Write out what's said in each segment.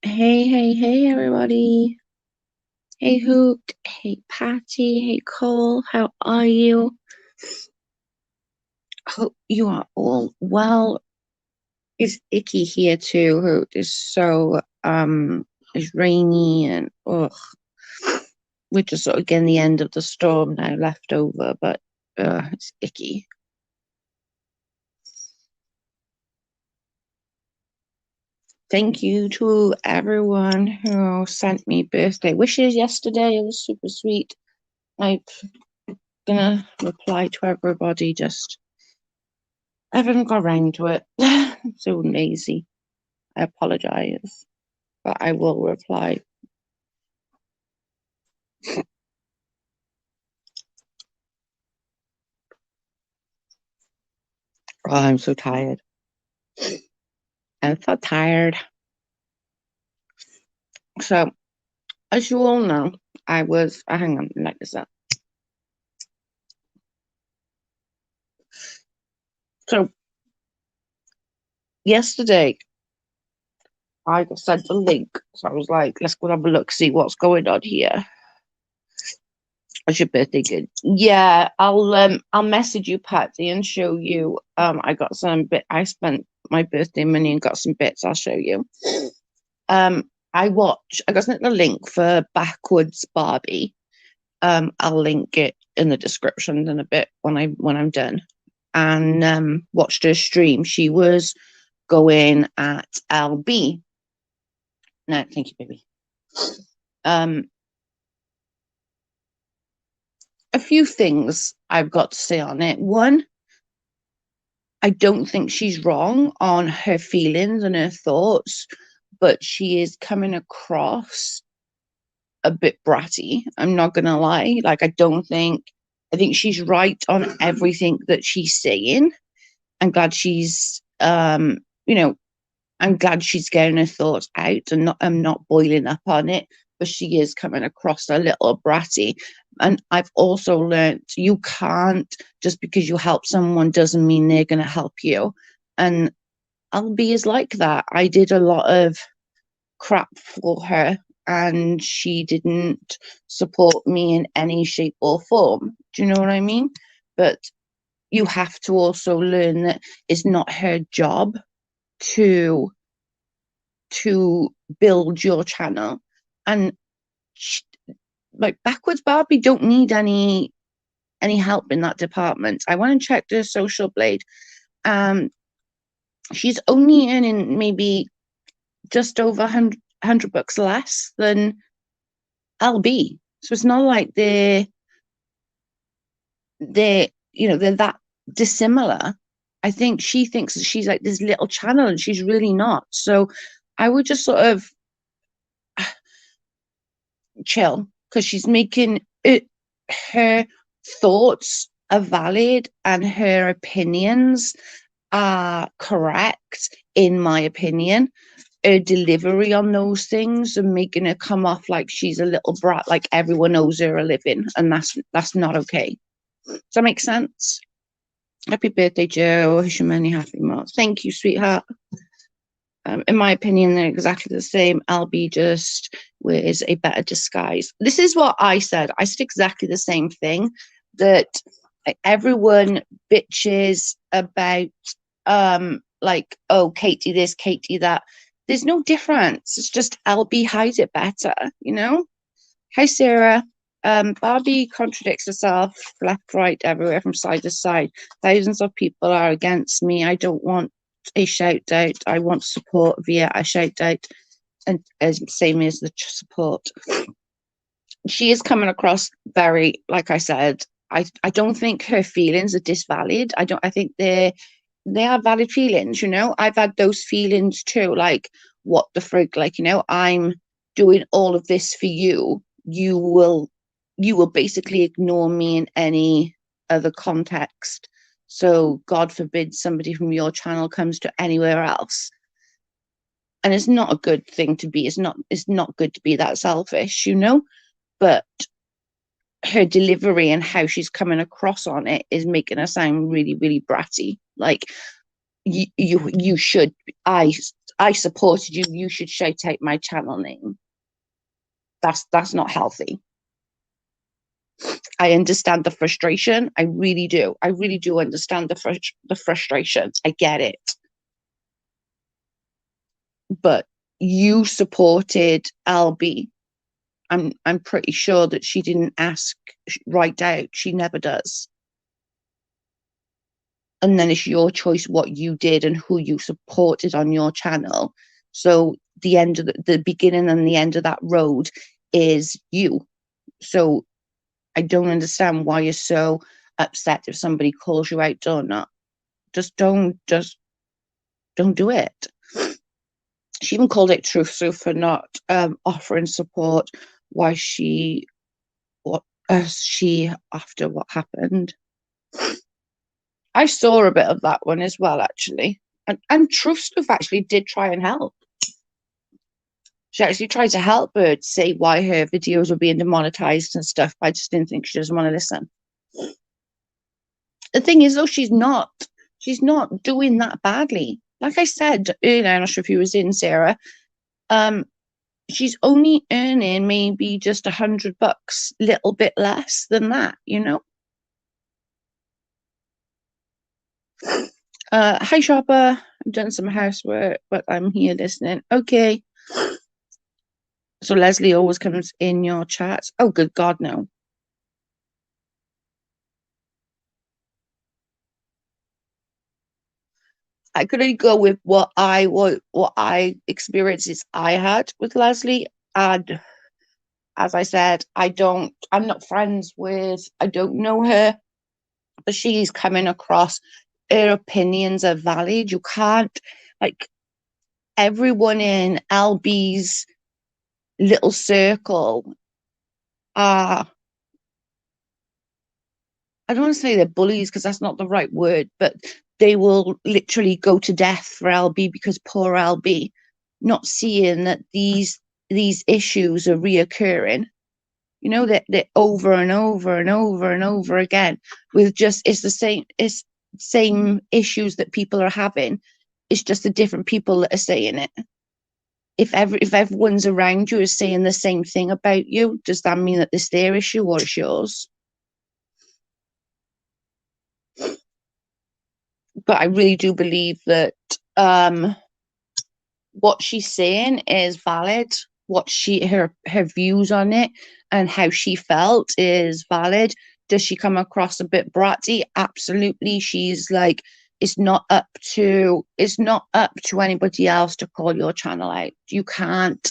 Hey, everybody. Hey, Hoot. Hey, Patty. Hey, Cole. How are you? Hope you are all well. It's icky here too, Hoot. It's rainy and we're just sort of getting the end of the storm now left over, but it's icky. Thank you to everyone who sent me birthday wishes yesterday. It was super sweet. I'm gonna reply to everybody, just I haven't got around to it. I'm so lazy. I apologize, but I will reply. Oh, I'm so tired. I'm so tired. So, as you all know, hang on, like this up. So, yesterday, I got sent a link. So, I was like, let's go have a look, see what's going on here. How's your birthday good? Yeah, I'll message you, Patsy, and show you. I spent my birthday money and got some bits. I'll show you. I got sent the link for Backwoods Barbi. I'll link it in the description in a bit when I'm done. And watched her stream. She was going at LB. No, thank you, baby. A few things I've got to say on it. One, I don't think she's wrong on her feelings and her thoughts, but she is coming across a bit bratty. I'm not gonna lie. Like, I think she's right on everything that she's saying. I'm glad she's you know, I'm glad she's getting her thoughts out and I'm not boiling up on it, but she is coming across a little bratty. And I've also learned you can't, just because you help someone doesn't mean they're gonna help you. And LB is like that. I did a lot of crap for her and she didn't support me in any shape or form. Do you know what I mean? But you have to also learn that it's not her job to build your channel. And she, like, Backwoods Barbie don't need any help in that department. I went and checked her social blade. She's only earning maybe just over 100 bucks less than LB. So it's not like they're that dissimilar. I think she thinks that she's like this little channel and she's really not. So I would just sort of chill, because she's making it, her thoughts are valid and her opinions are correct, in my opinion. Her delivery on those things and making her come off like she's a little brat, like everyone owes her a living, and that's not okay. Does that make sense? Happy birthday, Joe. Wish you many happy months. Thank you, sweetheart. In my opinion, they're exactly the same. LB just wears a better disguise. This is what I said. I said exactly the same thing, that everyone bitches about like, oh, Katie this, Katie that. There's no difference. It's just LB hides it better, you know? Hi, Sarah. Barbie contradicts herself left, right, everywhere, from side to side. Thousands of people are against me. I don't want a shout out. I want support via a shout out, and as same as the support. She is coming across very, like I said, I don't think her feelings are disvalid. I think they are valid feelings, you know. I've had those feelings too, like, what the frig, like, you know, I'm doing all of this for you. You will basically ignore me in any other context. So God forbid somebody from your channel comes to anywhere else. And it's not a good thing to be. It's not good to be that selfish, you know? But her delivery and how she's coming across on it is making her sound really, really bratty. Like, you should, I supported you, you should shout out my channel name. That's not healthy. I understand the frustration. I really do. I really do understand the frustration. I get it. But you supported LB. I'm pretty sure that she didn't ask right out. She never does. And then it's your choice what you did and who you supported on your channel. So the beginning and the end of that road is you. So I don't understand why you're so upset if somebody calls you out or not. Just don't do it. She even called it truth for not offering support. Why she after what happened. I saw a bit of that one as well, actually. And Truth actually did try and help. She actually tried to help her to say why her videos were being demonetized and stuff. But I just didn't think she doesn't want to listen. The thing is, though, she's not doing that badly. Like I said earlier, I'm not sure if you was in, Sarah. She's only earning maybe just $100, little bit less than that, you know. Hi shopper, I've done some housework, but I'm here listening. Okay. So Leslie always comes in your chats. Oh, good God, no. I could only go with what I experiences I had with Leslie. And as I said, I'm not friends with, I don't know her, but she's coming across, her opinions are valid. You can't, like, everyone in LB's little circle are, I don't want to say they're bullies because that's not the right word, but they will literally go to death for LB because poor LB, not seeing that these issues are reoccurring. You know, that they're over and over and over and over again with just it's the same issues that people are having. It's just the different people that are saying it. If everyone's around you is saying the same thing about you, does that mean that it's their issue or it's yours? But I really do believe that what she's saying is valid. What her views on it and how she felt is valid. Does she come across a bit bratty? Absolutely. She's like, it's not up to anybody else to call your channel out. You can't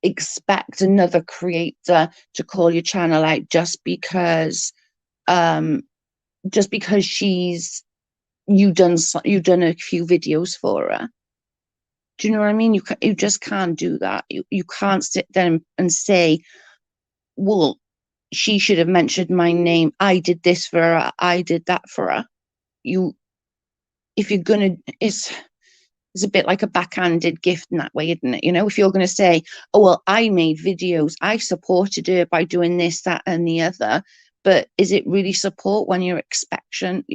expect another creator to call your channel out just because she's you've done a few videos for her. Do you know what I mean? You just can't do that. You can't sit there and say, well, she should have mentioned my name. I did this for her. I did that for her. If you're gonna, it's a bit like a backhanded gift in that way, isn't it? You know, if you're gonna say, oh well, I made videos, I supported her by doing this, that, and the other. But is it really support when you're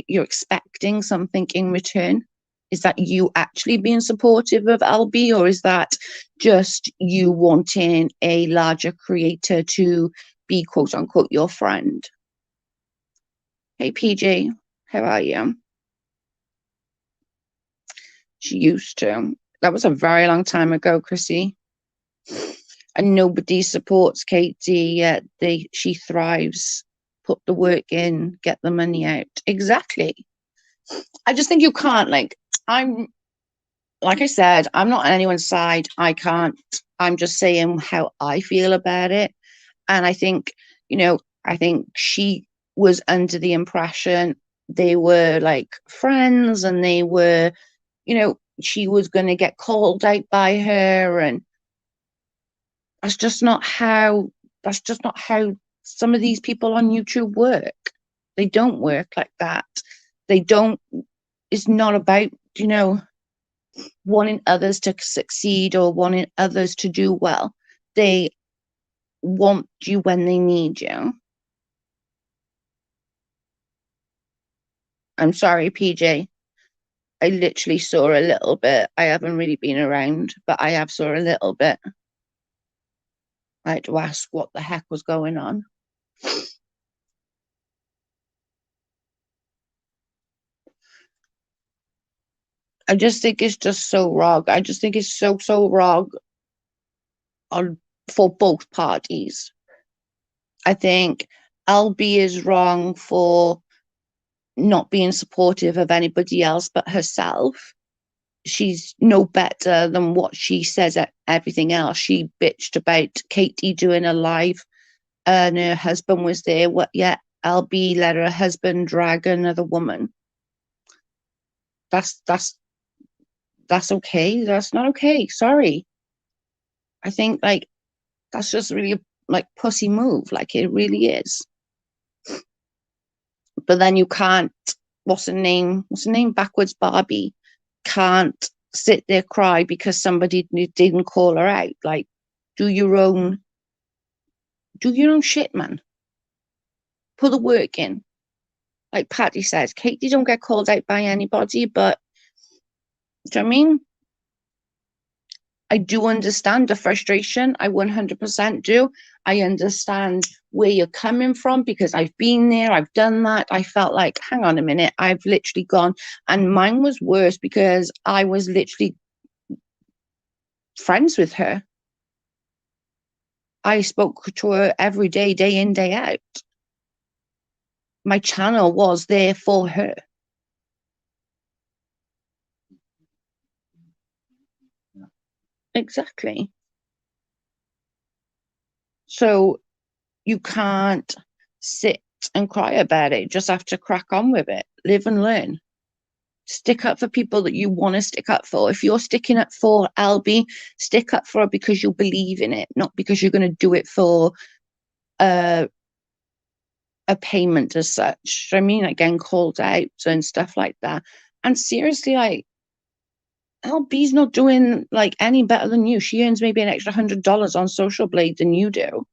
expecting something in return? Is that you actually being supportive of LB, or is that just you wanting a larger creator to be quote unquote your friend? Hey PJ, how are you? She used to. That was a very long time ago, Chrissy. And nobody supports Katie yet. She thrives. Put the work in, get the money out. Exactly. I just think you can't, like I said, I'm not on anyone's side. I can't. I'm just saying how I feel about it. And I think, I think she was under the impression they were like friends and they were, she was going to get called out by her. And that's just not how some of these people on YouTube work. They don't work like that. They don't, it's not about, wanting others to succeed or wanting others to do well. They want you when they need you. I'm sorry, PJ. I literally saw a little bit. I haven't really been around, but I have saw a little bit. I had to ask what the heck was going on. I just think it's just so wrong. I just think it's so wrong on for both parties. I think LB is wrong for not being supportive of anybody else but herself. She's no better than what she says at everything else. She bitched about Katie doing a live and her husband was there. What yet? LB let her husband drag another woman. That's okay. That's not okay. Sorry. I think like that's just really a like pussy move. Like it really is. But then you can't. What's her name? What's her name? Backwoods Barbi can't sit there cry because somebody didn't call her out. Like, do your own shit, man. Put the work in. Like Patty says, Katie don't get called out by anybody, but do you know what I mean? I do understand the frustration. I 100% do. I understand where you're coming from because I've been there. I've done that. I felt like, hang on a minute, I've literally gone. And mine was worse because I was literally friends with her. I spoke to her every day in, day out. My channel was there for her. Exactly. So you can't sit and cry about it. Just have to crack on with it. Live and learn. Stick up for people that you want to stick up for. If you're sticking up for LB, stick up for her because you believe in it, not because you're going to do it for a payment as such. I mean, like getting called out and stuff like that. And seriously, like LB's not doing like any better than you. She earns maybe an extra $100 on Social Blade than you do.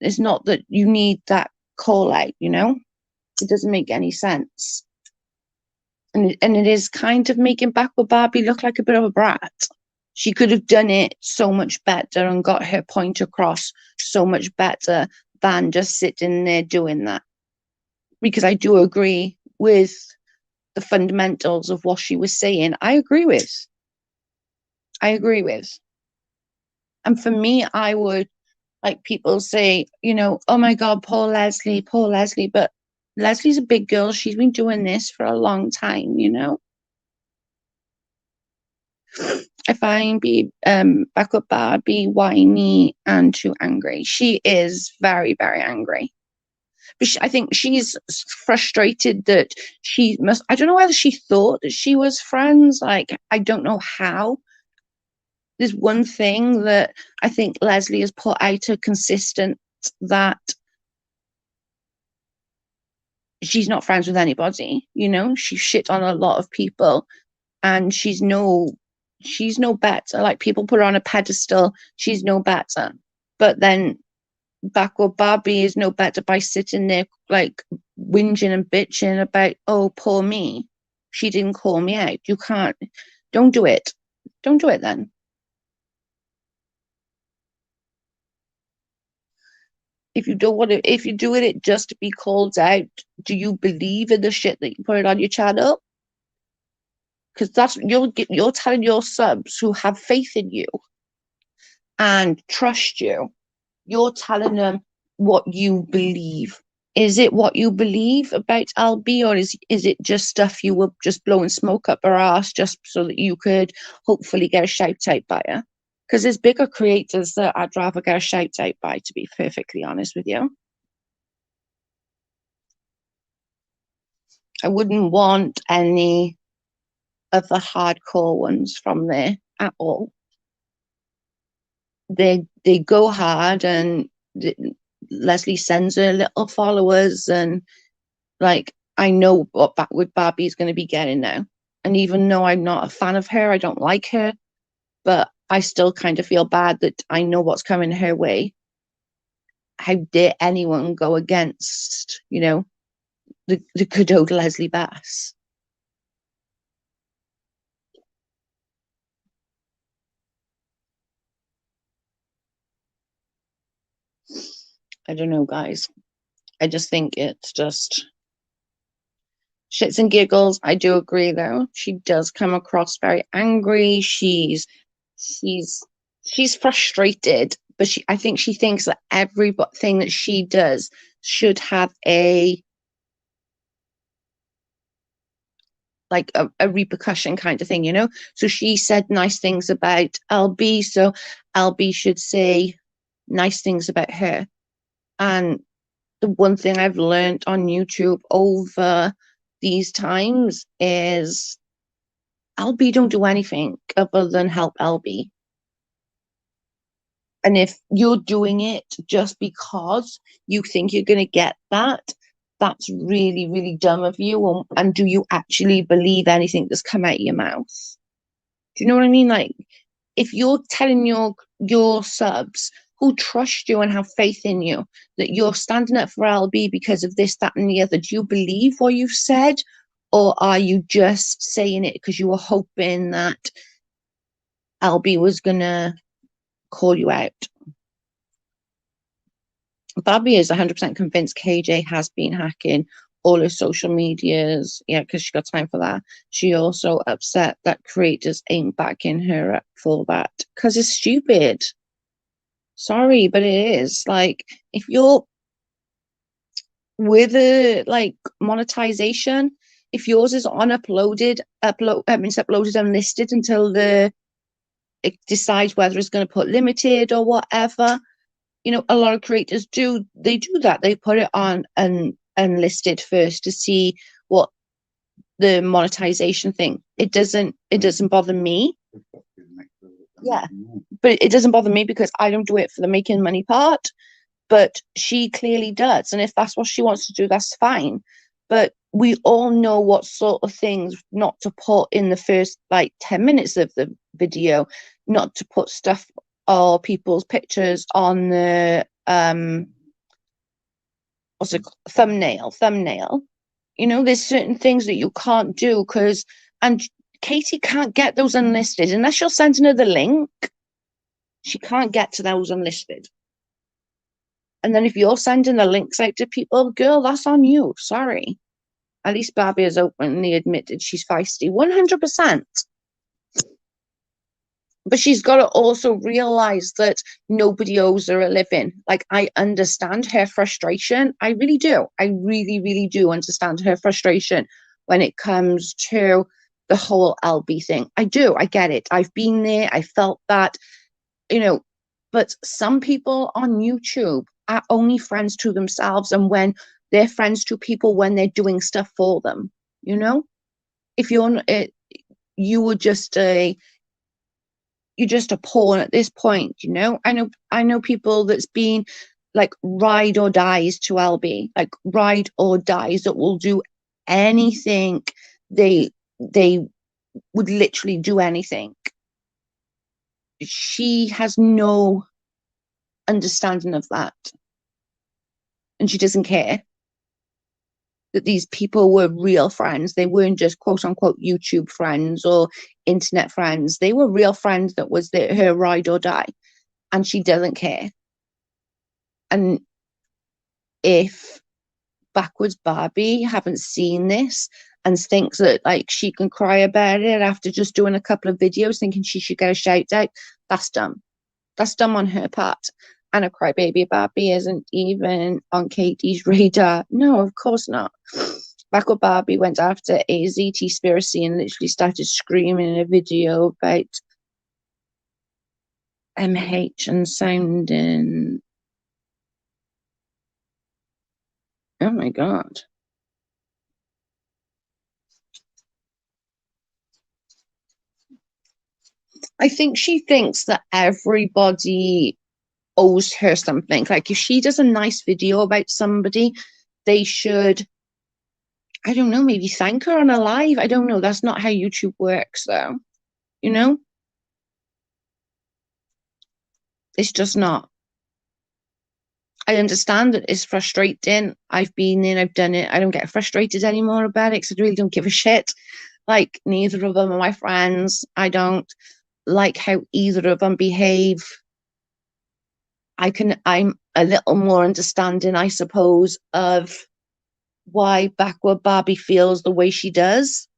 It's not that you need that call out, you know? It doesn't make any sense. And it is kind of making Backward Barbie look like a bit of a brat. She could have done it so much better and got her point across so much better than just sitting there doing that. Because I do agree with the fundamentals of what she was saying. I agree with. And for me, I would like people say, you know, oh my God, poor Leslie. But Leslie's a big girl. She's been doing this for a long time, you know. I find Backward Barbie whiny and too angry. She is very, very angry. But I think she's frustrated that she must. I don't know whether she thought that she was friends. Like, I don't know how. There's one thing that I think Leslie has put out a consistent that she's not friends with anybody. You know, she shit on a lot of people, and she's no better. Like people put her on a pedestal, she's no better. But then Backward Barbie is no better by sitting there like whinging and bitching about, oh, poor me. She didn't call me out. You can't. Don't do it. Don't do it then. If you don't want to, if you're doing it just to be called out, do you believe in the shit that you put it on your channel? Because that's you're telling your subs who have faith in you and trust you, you're telling them what you believe. Is it what you believe about LB, or is it just stuff you were just blowing smoke up her ass just so that you could hopefully get a shout out by her? Because there's bigger creators that I'd rather get a shout out by, to be perfectly honest with you. I wouldn't want any of the hardcore ones from there at all. They go hard, and Leslie sends her little followers, and like I know what Backward Barbie is going to be getting now. And even though I'm not a fan of her, I don't like her, but I still kind of feel bad that I know what's coming her way. How dare anyone go against, you know, the good old Leslie Bass? I don't know, guys. I just think it's just shits and giggles. I do agree, though. She does come across very angry. She's she's frustrated, but I think she thinks that everything that she does should have a repercussion kind of thing, you know? So she said nice things about LB, so LB should say nice things about her. And the one thing I've learned on YouTube over these times is LB don't do anything other than help LB. And if you're doing it just because you think you're going to get that, that's really, really dumb of you. And do you actually believe anything that's come out of your mouth? Do you know what I mean? Like, if you're telling your subs who trust you and have faith in you that you're standing up for LB because of this, that, and the other, do you believe what you've said? Or are you just saying it because you were hoping that LB was going to call you out? Barbi is 100% convinced KJ has been hacking all her social medias. Yeah, because she got time for that. She also upset that creators ain't backing her up for that because it's stupid. Sorry, but it is. Like, if you're with a monetization, if yours is it's uploaded and listed until it decides whether it's going to put limited or whatever. You know, a lot of creators do that. They put it on unlisted first to see what the monetization thing. It doesn't bother me. Yeah, but it doesn't bother me because I don't do it for the making money part. But she clearly does, and if that's what she wants to do, that's fine. But we all know what sort of things not to put in the first 10 minutes of the video, not to put stuff or people's pictures on the what's it called? Thumbnail. You know, there's certain things that you can't do and Katie can't get those unlisted unless you're sending her the link. She can't get to those unlisted. And then if you're sending the links out to people, girl, that's on you. Sorry. At least Barbi has openly admitted she's feisty. 100%. But she's got to also realize that nobody owes her a living. Like, I understand her frustration. I really do. I really, really do understand her frustration when it comes to the whole LB thing. I do. I get it. I've been there. I felt that, you know, but some people on YouTube are only friends to themselves, and when they're friends to people when they're doing stuff for them, you know? If you're you're just a pawn at this point, you know? I know people that's been ride or dies to LB, ride or dies, that will do anything. They would literally do anything. She has no understanding of that, and she doesn't care that these people were real friends. They weren't just quote unquote YouTube friends or internet friends. They were real friends that was her ride or die, and she doesn't care. And if Backwoods Barbi haven't seen this and thinks that she can cry about it after just doing a couple of videos thinking she should get a shout out, that's dumb. That's dumb on her part. And a crybaby Barbi isn't even on Katie's radar. No, of course not. Backwoods Barbi went after a ZT-spiracy and literally started screaming in a video about MH and sounding. Oh my God. I think she thinks that everybody owes her something. If she does a nice video about somebody, they should, I don't know, maybe thank her on a live. I don't know. That's not how YouTube works, though. You know? It's just not. I understand that it's frustrating. I've been in, I've done it. I don't get frustrated anymore about it because I really don't give a shit. Neither of them are my friends. I don't like how either of them behave. I'm a little more understanding, I suppose, of why Backward Barbie feels the way she does.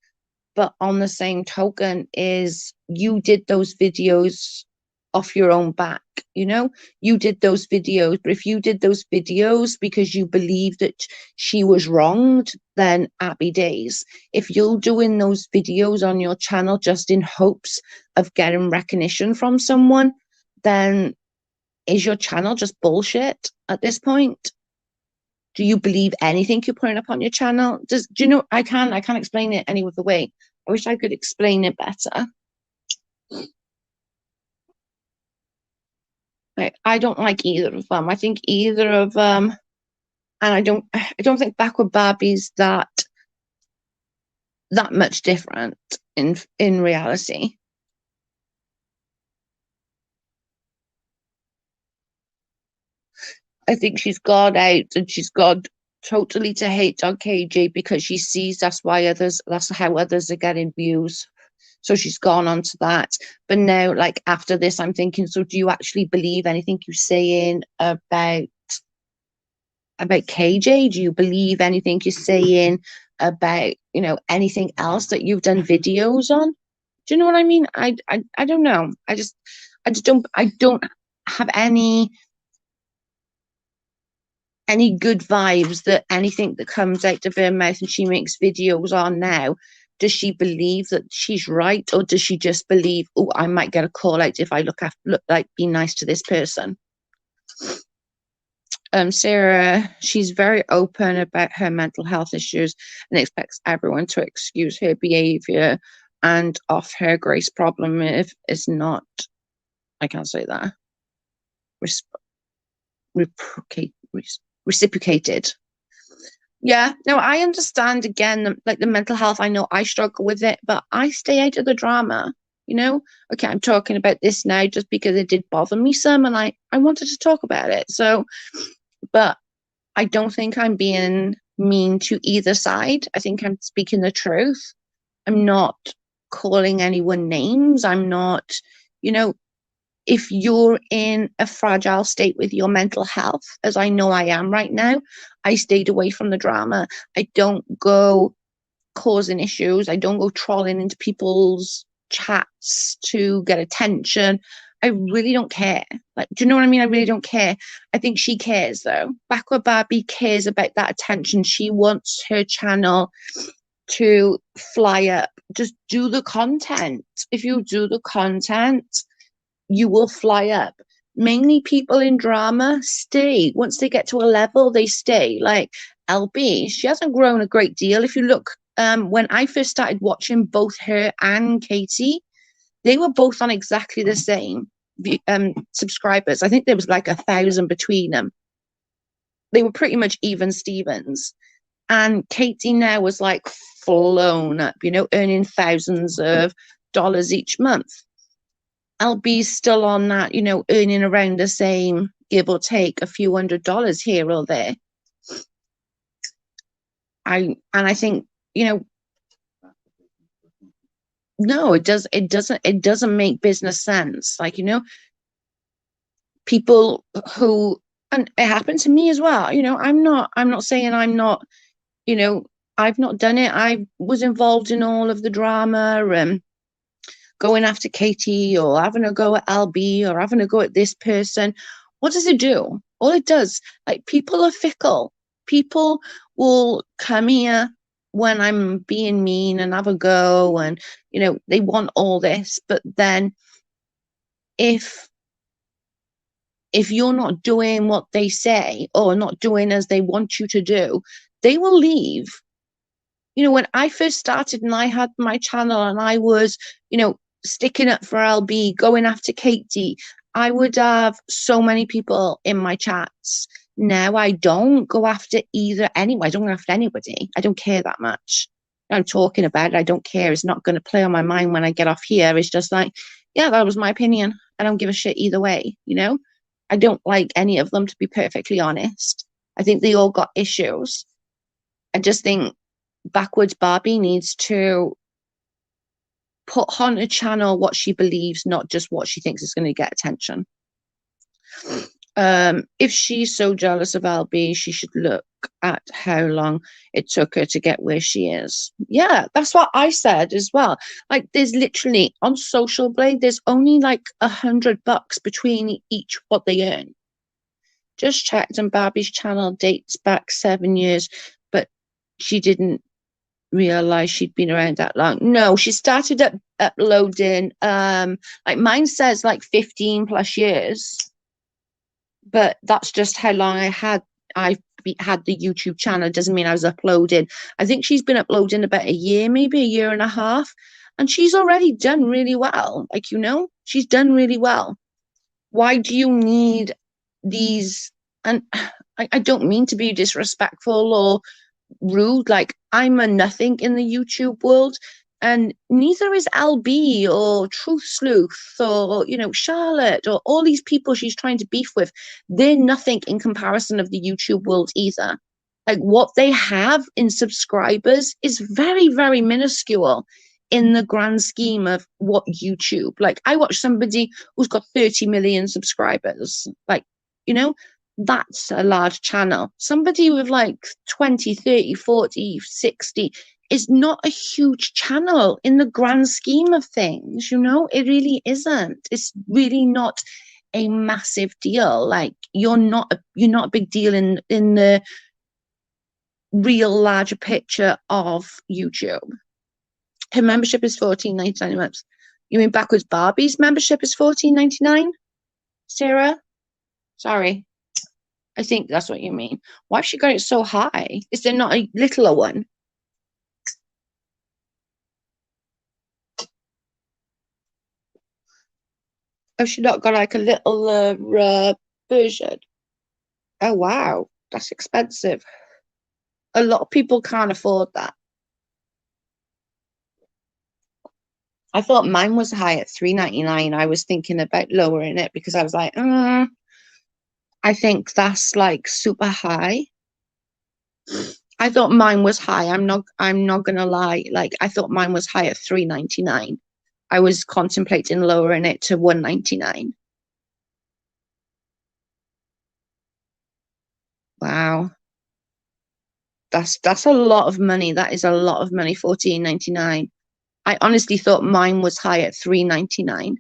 But on the same token, is you did those videos off your own back, you know? You did those videos, but if you did those videos because you believe that she was wronged, then happy days. If you're doing those videos on your channel just in hopes of getting recognition from someone, then is your channel just bullshit at this point? Do you believe anything you're putting up on your channel? Do you know? I can't explain it any other way. I wish I could explain it better. I don't like either of them. I think either of them, and I don't think Backward Barbie's that much different in reality. I think she's gone out and she's gone totally to hate on KJ because she sees that's how others are getting views. So she's gone on to that. But now, like after this, I'm thinking, so do you actually believe anything you're saying about KJ? Do you believe anything you're saying about, anything else that you've done videos on? Do you know what I mean? I don't know. I don't have any good vibes that anything that comes out of her mouth and she makes videos on now, does she believe that she's right, or does she just believe, oh, I might get a call out if I look like be nice to this person? Sarah, she's very open about her mental health issues and expects everyone to excuse her behavior and off her grace problem if it's not, I can't say that, reciprocated. Yeah, no, I understand again, like the mental health. I know I struggle with it, but I stay out of the drama, you know? Okay, I'm talking about this now just because it did bother me some and I wanted to talk about it. So, but I don't think I'm being mean to either side. I think I'm speaking the truth. I'm not calling anyone names. I'm not, you know, if you're in a fragile state with your mental health, as I know I am right now, I stayed away from the drama. I don't go causing issues. I don't go trolling into people's chats to get attention. I really don't care. Like, do you know what I mean? I really don't care. I think she cares though. Backward Barbie cares about that attention. She wants her channel to fly up. Just do the content. If you do the content, you will fly up. Mainly people in drama stay. Once they get to a level, they stay. Like LB, she hasn't grown a great deal. If you look, when I first started watching both her and Katie, they were both on exactly the same subscribers. I think there was like 1,000 between them. They were pretty much even Stevens. And Katie now was like flown up, earning thousands of dollars each month. LB's still on that, earning around the same, give or take a few $100s here or there. I think, no, it doesn't make business sense. Like, people who, and it happened to me as well. I'm not saying I'm not, I've not done it. I was involved in all of the drama and going after Katie or having a go at LB or having a go at this person. What does it do? All it does, like, people are fickle. People will come here when I'm being mean and have a go, and they want all this, but then if you're not doing what they say or not doing as they want you to do, they will leave. When I first started and I had my channel and I was, sticking up for LB, going after Katie, I would have so many people in my chats. Now I don't go after I don't go after anybody. I don't care that much. I'm talking about it. I don't care. It's not going to play on my mind when I get off here. It's just like, yeah, that was my opinion. I don't give a shit either way, I don't like any of them, to be perfectly honest. I think they all got issues. I just think Backwoods Barbie needs to put on a channel what she believes, not just what she thinks is going to get attention. If she's so jealous of LB, she should look at how long it took her to get where she is. Yeah, that's what I said as well. Like, there's literally on Social Blade, there's only like $100 between each what they earn. Just checked, and Barbie's channel dates back 7 years, but she didn't realize she'd been around that long. No, she started uploading. Like mine says like 15 plus years, but that's just how long I had the YouTube channel. It doesn't mean I was uploading. I think she's been uploading about a year, maybe a year and a half, and she's already done really well. Like, she's done really well. Why do you need these? And I don't mean to be disrespectful or rude. Like, I'm a nothing in the YouTube world, and neither is LB or Truth Sleuth or Charlotte or all these people she's trying to beef with. They're nothing in comparison of the YouTube world either. Like, what they have in subscribers is very, very minuscule in the grand scheme of what YouTube. Like, I watch somebody who's got 30 million subscribers. Like, that's a large channel. Somebody with like 20, 30, 40, 60 is not a huge channel in the grand scheme of things. It really isn't. It's really not a massive deal. Like, you're not a big deal in the real larger picture of YouTube. Her membership is $14.99 a month. You mean Backwoods Barbi's membership is $14.99? Sarah? Sorry. I think that's what you mean. Why has she got it so high? Is there not a littler one? Has she not got like a little version? Oh, wow. That's expensive. A lot of people can't afford that. I thought mine was high at $3.99. I was thinking about lowering it because I was like, I think that's like super high. I thought mine was high. I'm not gonna lie. Like, I thought mine was high at $3.99. I was contemplating lowering it to $1.99. Wow. That's a lot of money. That is a lot of money, $14.99. I honestly thought mine was high at $3.99.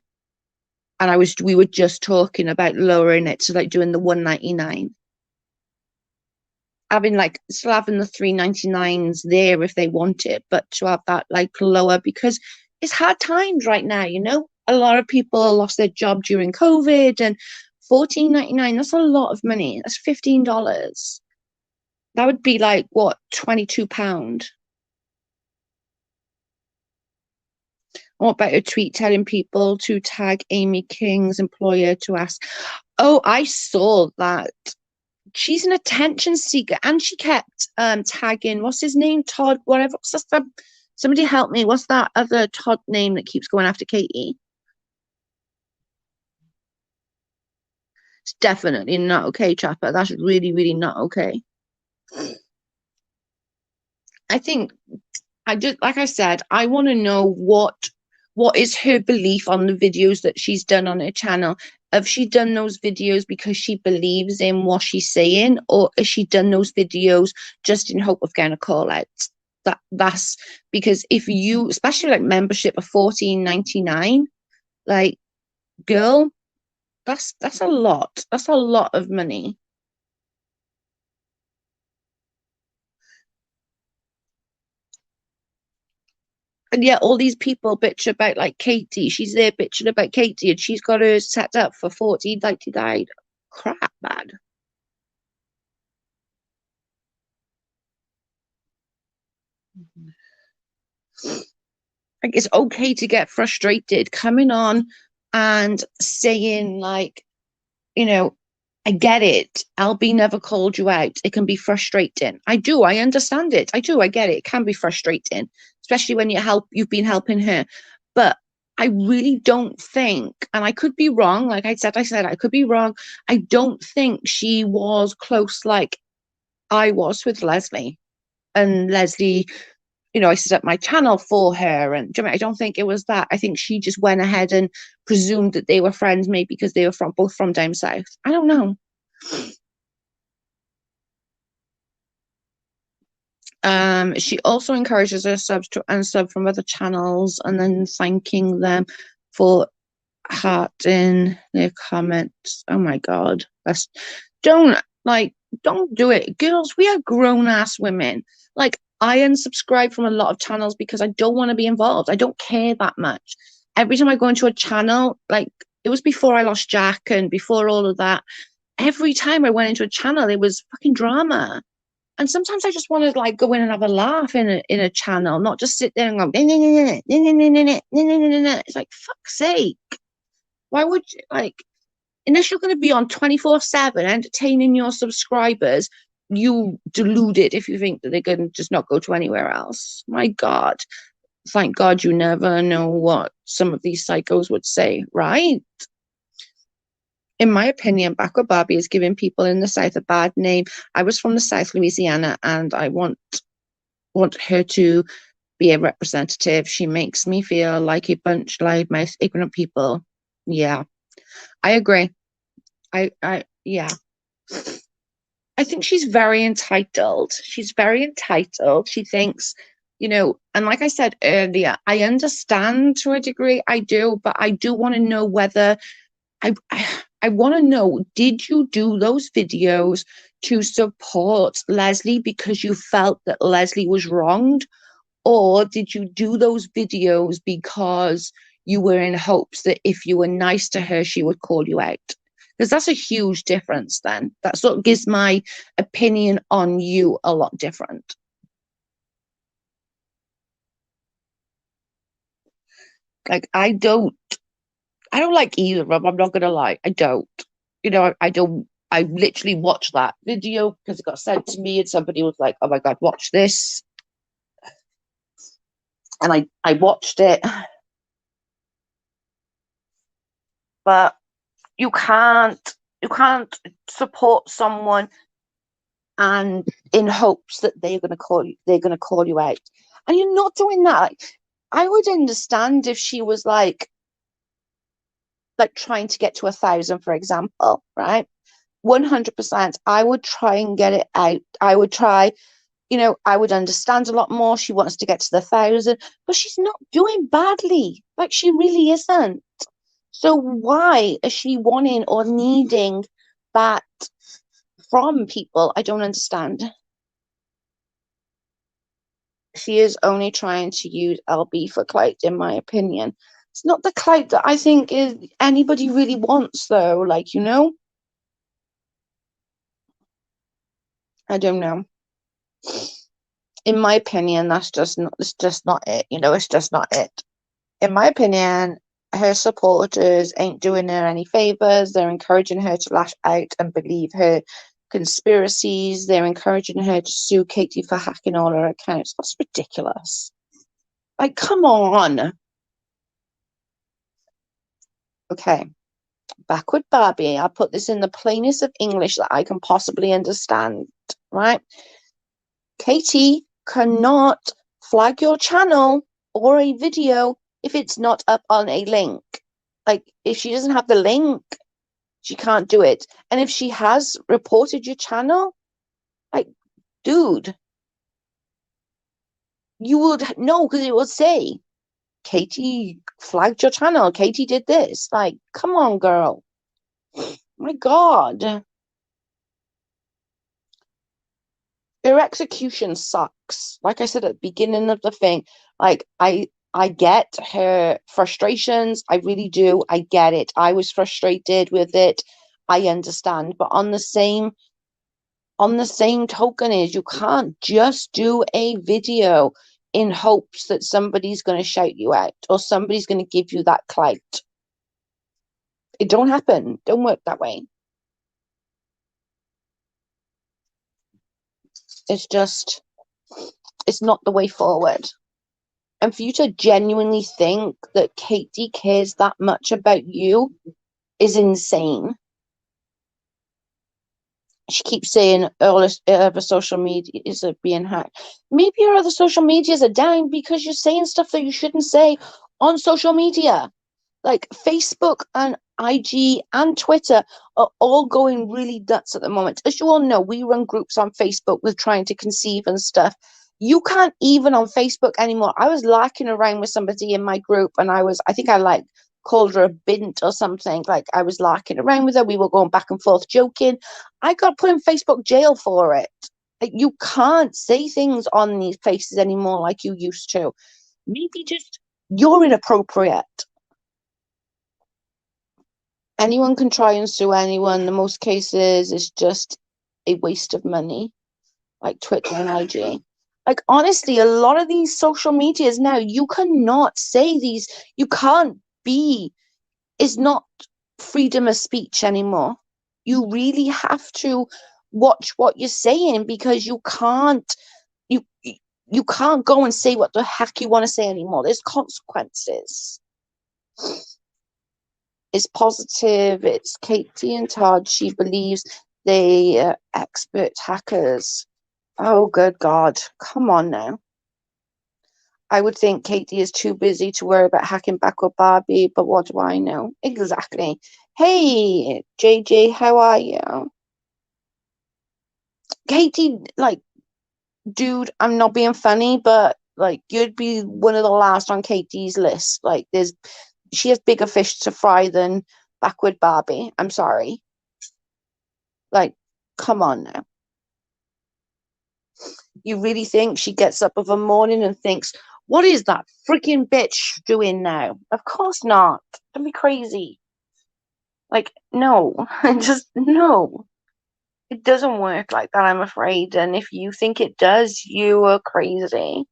And we were just talking about lowering it to like doing the $1.99. Still having the $3.99s there if they want it, but to have that like lower, because it's hard times right now. A lot of people lost their job during COVID, and $14.99, that's a lot of money. That's $15. That would be like what, £22. What about a tweet telling people to tag Amy King's employer to ask? Oh, I saw that. She's an attention seeker, and she kept tagging, what's his name? Todd, whatever. Somebody help me. What's that other Todd name that keeps going after Katie? It's definitely not okay, Chopper. That's really, really not okay. I think like I said, I want to know what is her belief on the videos that she's done on her channel. Have she done those videos because she believes in what she's saying, or has she done those videos just in hope of getting a call out? That's because if you, especially like membership of $14.99, like, girl, that's a lot. That's a lot of money. And yet all these people bitch about like Katie. She's there bitching about Katie, and she's got hers set up for $14.99. Crap, man. Like, it's okay to get frustrated coming on and saying like, I get it. LB never called you out. It can be frustrating. I understand it. I get it. It can be frustrating, especially when you've been helping her. But I really don't think, and I could be wrong. Like I said, I could be wrong. I don't think she was close like I was with Leslie. And Leslie, I set up my channel for her. And I don't think it was that. I think she just went ahead and presumed that they were friends, maybe because they were both from down south. I don't know. She also encourages her subs to unsub from other channels and then thanking them for heart in their comments. Oh my God. That's don't don't do it. Girls, we are grown ass women. Like I unsubscribe from a lot of channels because I don't want to be involved. I don't care that much. Every time I go into a channel, like it was before I lost Jack and before all of that, every time I went into a channel, it was fucking drama. And sometimes I just want to like go in and have a laugh in a channel, not just sit there and go, it's like, fuck's sake. Why would you like, unless you're going to be on 24/7 entertaining your subscribers, you deluded if you think that they're going to just not go to anywhere else. My God. Thank God you never know what some of these psychos would say, right? In my opinion, Backwoods Barbi is giving people in the South a bad name. I was from the South, Louisiana, and I want her to be a representative. She makes me feel like a bunch of loudmouth, ignorant people. Yeah, I agree. Yeah. I think she's very entitled. She's very entitled. She thinks, and like I said earlier, I understand to a degree, I do, but I do want to know whether I want to know, did you do those videos to support Leslie because you felt that Leslie was wronged? Or did you do those videos because you were in hopes that if you were nice to her, she would call you out? Because that's a huge difference then. That sort of gives my opinion on you a lot different. Like, I don't like either of them. I'm not gonna lie. I don't. I don't. I literally watched that video because it got sent to me, and somebody was like, "Oh my God, watch this!" And I watched it, but you can't support someone and in hopes that they're gonna call you out, and you're not doing that. Like, I would understand if she was like trying to get to 1,000, for example, right? 100%. I would try and get it out. I would try, I would understand a lot more. She wants to get to the 1,000, but she's not doing badly. Like, she really isn't. So why is she wanting or needing that from people? I don't understand. She is only trying to use LB for clout, in my opinion. It's not the clout that I think is anybody really wants, though. Like, I don't know. In my opinion, it's just not it. It's just not it. In my opinion, her supporters ain't doing her any favors. They're encouraging her to lash out and believe her conspiracies. They're encouraging her to sue Katie for hacking all her accounts. That's ridiculous. Like, come on. Okay. Backwoods Barbi, I'll put this in the plainest of English that I can possibly understand, right? Katie cannot flag your channel or a video if it's not up on a link. Like, if she doesn't have the link, she can't do it. And if she has reported your channel, like, dude, you would know because it will say, Katie flagged your channel. Katie did this. Like, come on, girl. My God. Her execution sucks. Like I said at the beginning of the thing, like I get her frustrations. I really do. I get it. I was frustrated with it. I understand. But on the same token is you can't just do a video in hopes that somebody's going to shout you out or somebody's going to give you that clout. It don't happen. Don't work that way. It's not the way forward. And for you to genuinely think that Katie cares that much about you is insane. She keeps saying all her social media is being hacked. Maybe your other social medias are down because you're saying stuff that you shouldn't say on social media. Like Facebook and IG and Twitter are all going really nuts at the moment. As you all know, we run groups on Facebook with trying to conceive and stuff. You can't even on Facebook anymore. I was larking around with somebody in my group, and I think I like called her a bint or something. Like, I was larking around with her. We were going back and forth joking. I got put in Facebook jail for it. Like, you can't say things on these places anymore like you used to. Maybe just you're inappropriate. Anyone can try and sue anyone. In most cases, it's just a waste of money, like Twitter and IG. Like, honestly, a lot of these social medias now, you cannot say these, you can't be, it's not freedom of speech anymore. You really have to watch what you're saying, because you you can't go and say what the heck you want to say anymore. There's consequences. It's positive. It's Katie and Todd. She believes they are expert hackers. Oh, good God. Come on now. I would think Katie is too busy to worry about hacking Backwoods Barbi, but what do I know? Exactly. Hey, JJ, how are you? Katie, like, dude, I'm not being funny, but like, you'd be one of the last on Katie's list. Like, she has bigger fish to fry than Backwoods Barbi. I'm sorry. Like, come on now. You really think she gets up of a morning and thinks, what is that freaking bitch doing now? Of course not. Don't be crazy. Like, no. Just no. It doesn't work like that, I'm afraid. And if you think it does, you are crazy.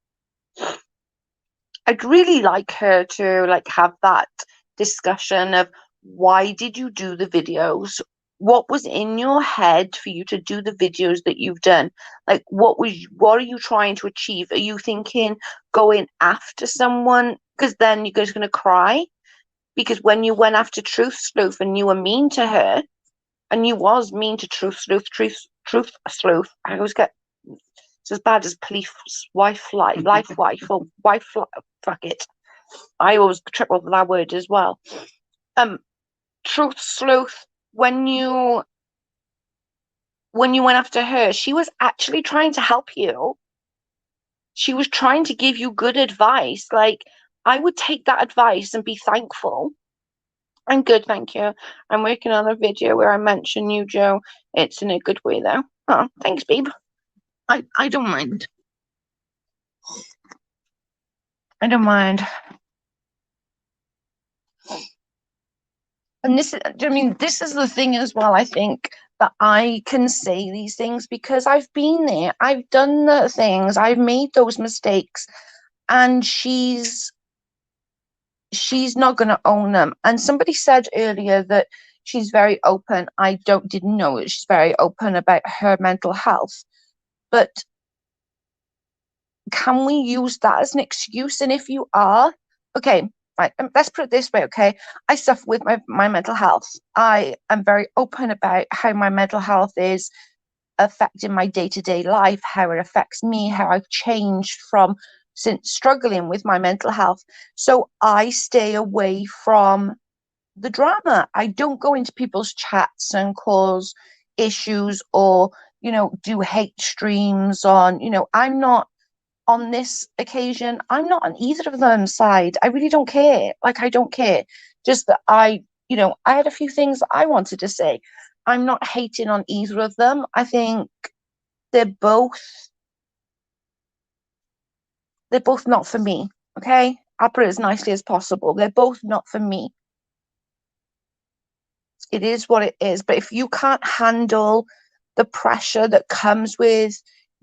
I'd really like her to like have that discussion of, why did you do the videos? What was in your head for you to do the videos that you've done? Like, what are you trying to achieve? Are you thinking going after someone? Because then you're just gonna cry. Because when you went after Truth Sleuth and you were mean to her, and you was mean to Truth Sleuth, I always get, it's as bad as police wife, life wife, or wife, fuck it. I always trip over that word as well. Truth Sleuth, when you went after her, she was actually trying to help you. She was trying to give you good advice. Like, I would take that advice and be thankful. I'm good, thank you. I'm working on a video where I mention you, Joe. It's in a good way, though. Oh, thanks, babe. I don't mind. I don't mind. And this is the thing as well. I think that I can say these things because I've been there. I've done the things. I've made those mistakes, and she's not going to own them. And somebody said earlier that she's very open. I didn't know it. She's very open about her mental health, but can we use that as an excuse? And if you are, okay, right, let's put it this way, okay? I suffer with my mental health. I am very open about how my mental health is affecting my day-to-day life, how it affects me, how I've changed from since struggling with my mental health. So I stay away from the drama. I don't go into people's chats and cause issues, or, do hate streams on, I'm not on this occasion, I'm not on either of them's side. I really don't care. Like, I don't care. Just that I had a few things that I wanted to say. I'm not hating on either of them. I think they're both not for me. Okay? I'll put it as nicely as possible. They're both not for me. It is what it is. But if you can't handle the pressure that comes with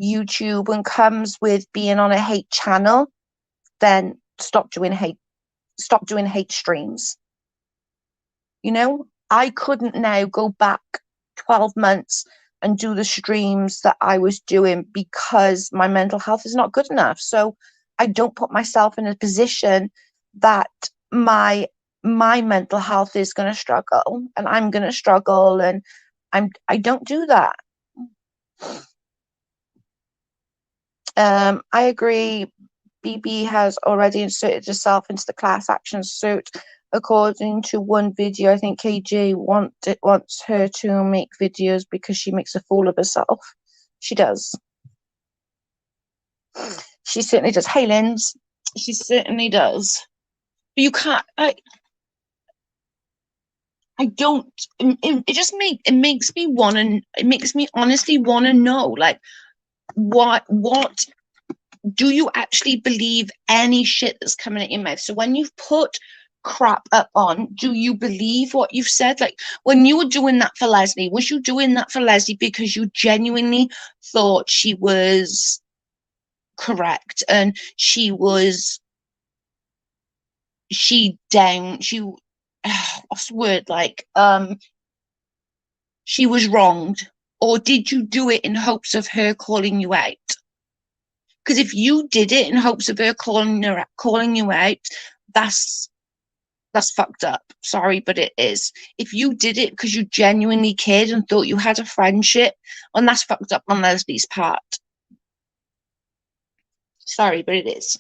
YouTube and comes with being on a hate channel, then stop doing hate streams. I couldn't now go back 12 months and do the streams that I was doing because my mental health is not good enough. So I don't put myself in a position that my mental health is going to struggle, and I'm going to struggle, and I don't do that. I agree. BB has already inserted herself into the class action suit. According to one video, I think KJ wants her to make videos because she makes a fool of herself. She does. She certainly does. Hey, Linz. She certainly does. But you can't. I don't. It just makes me want to. It makes me honestly want to know, like, what do you actually believe any shit that's coming at your mouth? So when you've put crap up on, do you believe what you've said? Like when you were doing that for Leslie, was you doing that for Leslie because you genuinely thought she was correct and she was what's the word, like she was wronged, or did you do it in hopes of her calling you out? Because if you did it in hopes of her calling you out, that's fucked up. Sorry, but it is. If you did it because you genuinely cared and thought you had a friendship, and that's fucked up on Leslie's part. Sorry, but it is.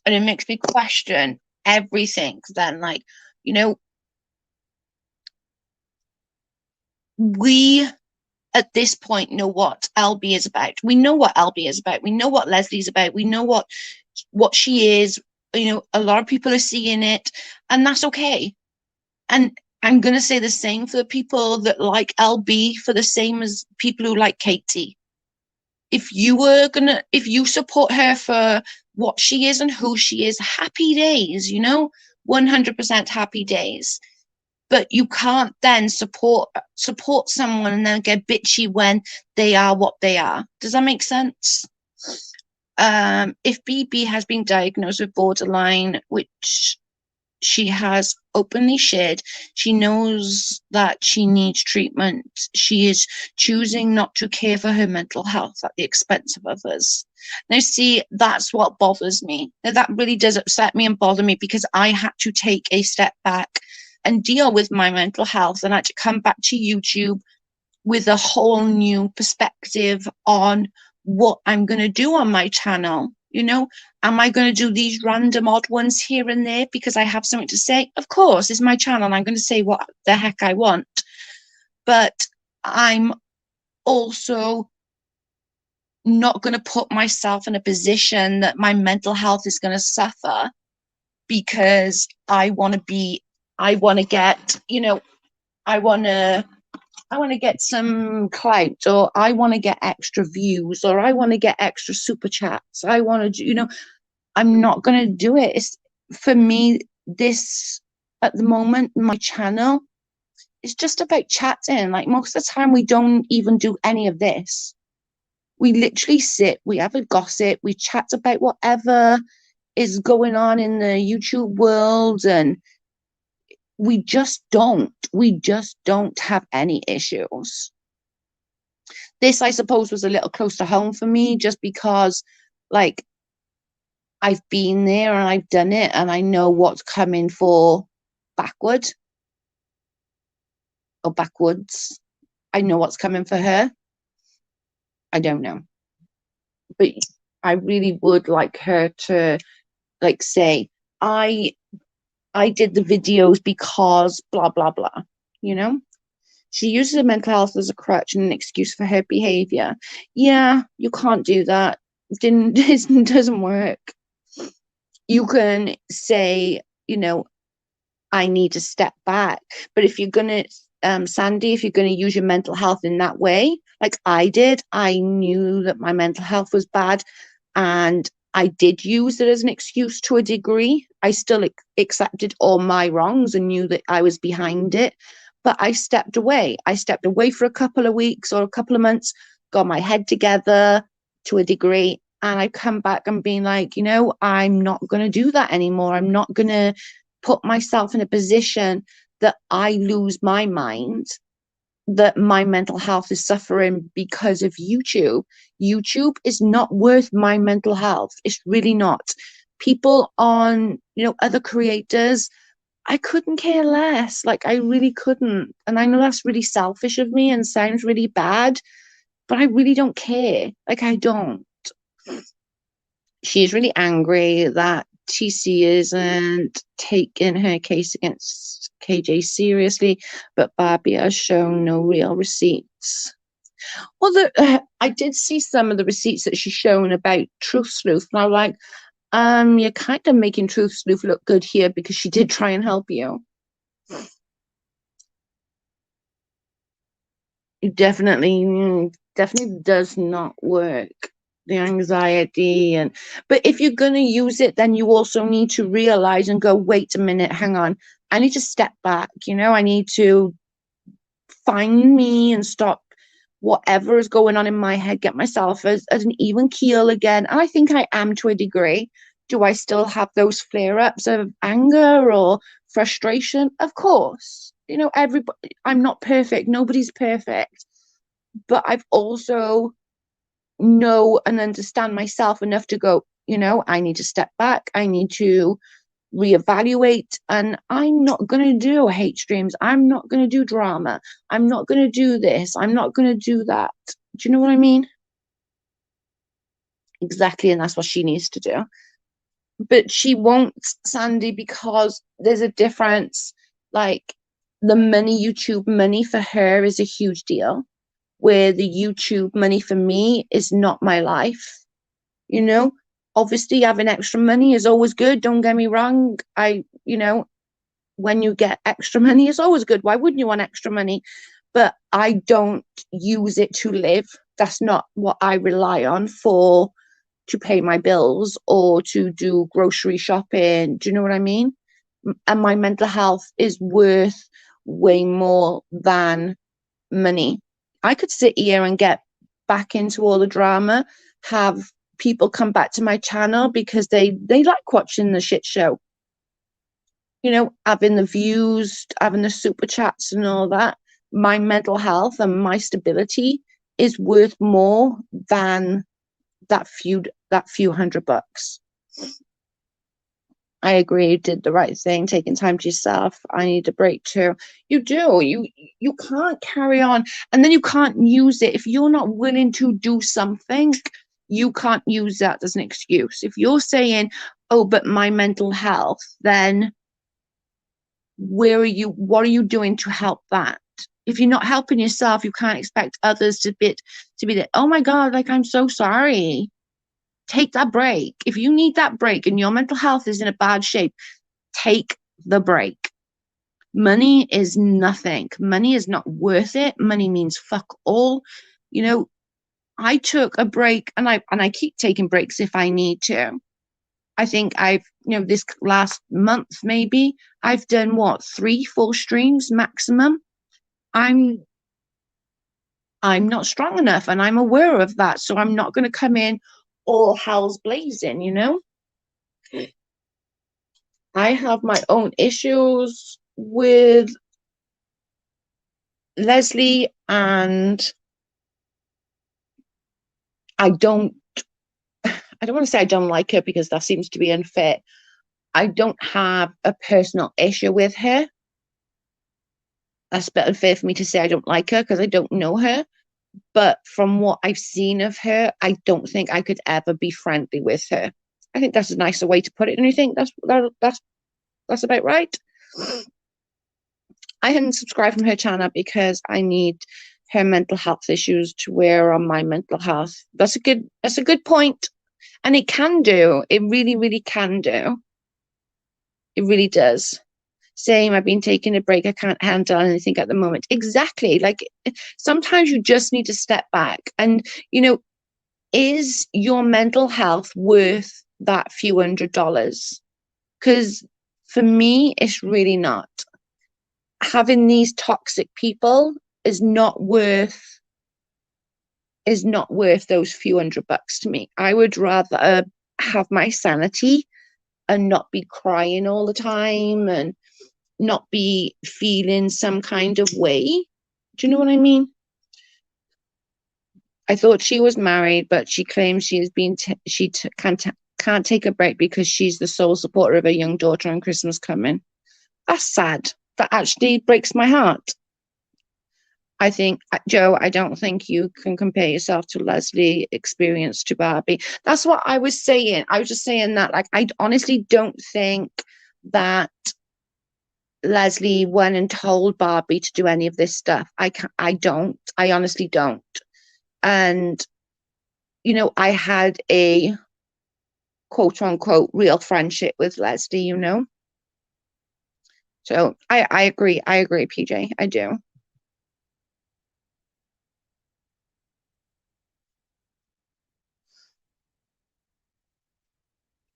And it makes me question everything then, like, you know, we at this point know what LB is about. We know what LB is about. We know what Leslie's about. We know what she is. You know, a lot of people are seeing it, and that's okay. And I'm going to say the same for the people that like LB, for the same as people who like Katie. If you support her for what she is and who she is, happy days, you know, 100% happy days. But you can't then support someone and then get bitchy when they are what they are. Does that make sense? If BB has been diagnosed with borderline, which she has openly shared, she knows that she needs treatment. She is choosing not to care for her mental health at the expense of others. Now, see, that's what bothers me. Now, that really does upset me and bother me, because I had to take a step back and deal with my mental health, and I had to come back to YouTube with a whole new perspective on what I'm going to do on my channel. You know, am I going to do these random odd ones here and there because I have something to say? Of course, it's my channel and I'm going to say what the heck I want. But I'm also not going to put myself in a position that my mental health is going to suffer because I want to get, you know, I want to get some clout, or I want to get extra views, or I want to get extra super chats. I want to do, you know, I'm not going to do it. It's, for me, this at the moment, my channel is just about chatting. Like most of the time, we don't even do any of this. We literally sit, we have a gossip, we chat about whatever is going on in the YouTube world, and we just don't have any issues. This, I suppose, was a little close to home for me, just because, like, I've been there and I've done it, and I know what's coming for Backward or Backwoods. I know what's coming for her. I don't know, but I really would like her to, like, say, I did the videos because blah blah blah. You know, she uses her mental health as a crutch and an excuse for her behavior. Yeah, you can't do that. It doesn't work. You can say, you know, I need to step back. But if you're going to, Sandy, if you're going to use your mental health in that way, like I did, I knew that my mental health was bad, and I did use it as an excuse to a degree. I still accepted all my wrongs and knew that I was behind it. But I stepped away. I stepped away for a couple of weeks or a couple of months, got my head together to a degree, and I come back and being like, you know, I'm not going to do that anymore. I'm not going to put myself in a position that I lose my mind, that my mental health is suffering because of YouTube. YouTube is not worth my mental health. It's really not. People on, you know, other creators, I couldn't care less. Like, I really couldn't. And I know that's really selfish of me and sounds really bad, but I really don't care. Like, I don't. She's really angry that TC isn't taking her case against KJ seriously, but Barbie has shown no real receipts. Well, I did see some of the receipts that she's shown about Truth Sleuth, and I'm like, you're kind of making Truth Sleuth look good here because she did try and help you. It definitely does not work. The anxiety but if you're going to use it, then you also need to realize and go, wait a minute, hang on, I need to step back, I need to find me and stop whatever is going on in my head, get myself as an even keel again. And I think I am to a degree. Do I still have those flare-ups of anger or frustration? Of course. Everybody, I'm not perfect, nobody's perfect, but I've also know and understand myself enough to go, I need to step back, I need to reevaluate, and I'm not going to do hate streams, I'm not going to do drama, I'm not going to do this, I'm not going to do that. Do you know what I mean? Exactly. And that's what she needs to do. But she won't, Sandy, because there's a difference. Like, the YouTube money for her is a huge deal, where the YouTube money for me is not my life. Obviously having extra money is always good. Don't get me wrong. When you get extra money, it's always good. Why wouldn't you want extra money? But I don't use it to live. That's not what I rely on to pay my bills or to do grocery shopping. Do you know what I mean? And my mental health is worth way more than money. I could sit here and get back into all the drama, have people come back to my channel because they like watching the shit show. Having the views, having the super chats and all that. My mental health and my stability is worth more than that few $100. I agree, you did the right thing, taking time to yourself. I need a break too. You do. You can't carry on, and then you can't use it. If you're not willing to do something, you can't use that as an excuse. If you're saying, oh, but my mental health, then what are you doing to help that? If you're not helping yourself, you can't expect others to be there. Oh my God, like, I'm so sorry. Take that break. If you need that break and your mental health is in a bad shape, take the break. Money is nothing. Money is not worth it. Money means fuck all. I took a break, and I keep taking breaks if I need to. I think I've, this last month, maybe I've done 3-4 streams maximum. I'm not strong enough, and I'm aware of that. So I'm not going to come in all hell's blazing, I have my own issues with Leslie, and I don't want to say I don't like her, because that seems to be unfair. I don't have a personal issue with her. That's a bit unfair for me to say I don't like her, because I don't know her. But from what I've seen of her, I don't think I could ever be friendly with her. I think that's a nicer way to put it. And you think that's about right? I hadn't subscribed from her channel because I need her mental health issues to wear on my mental health. That's a good point. And it can do. It really, really can do. It really does. Saying I've been taking a break, I can't handle anything at the moment. Exactly. Like, sometimes you just need to step back and, is your mental health worth that few $100s? Because for me, it's really not. Having these toxic people is not worth those few $100 to me. I would rather have my sanity and not be crying all the time and not be feeling some kind of way. Do you know what I mean? I thought she was married, but she claims she has been can't take a break because she's the sole supporter of her young daughter on Christmas coming. That's sad. That actually breaks my heart. I think, Joe, I don't think you can compare yourself to Leslie experience to Barbie. That's what I was saying. I was just saying that, like, I honestly don't think that Leslie went and told Barbie to do any of this stuff. I don't. I honestly don't. And, I had a quote unquote real friendship with Leslie. So I agree. I agree, PJ. I do.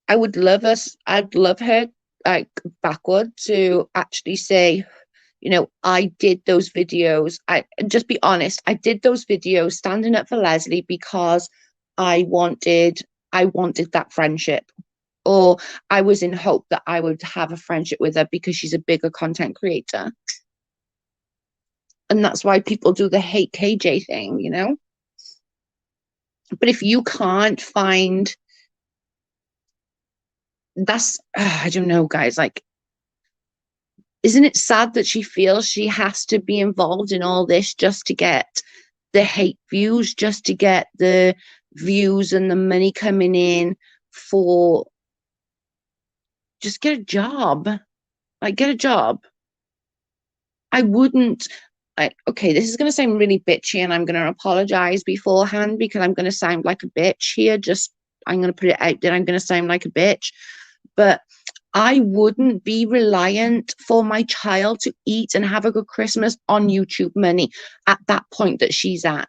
I'd love her, like, backward, to actually say, I did those videos. I just be honest, I did those videos standing up for Leslie because I wanted I wanted that friendship. Or I was in hope that I would have a friendship with her because she's a bigger content creator. And that's why people do the hate KJ thing. But if you can't find that's I don't know, guys, like, isn't it sad that she feels she has to be involved in all this just to get the hate views, just to get the views and the money coming in for just get a job? Like, get a job. I wouldn't. Okay, this is going to sound really bitchy, and I'm going to apologize beforehand because I'm going to sound like a bitch here. Just, I'm going to put it out there. I'm going to sound like a bitch. But I wouldn't be reliant for my child to eat and have a good Christmas on YouTube money at that point that she's at.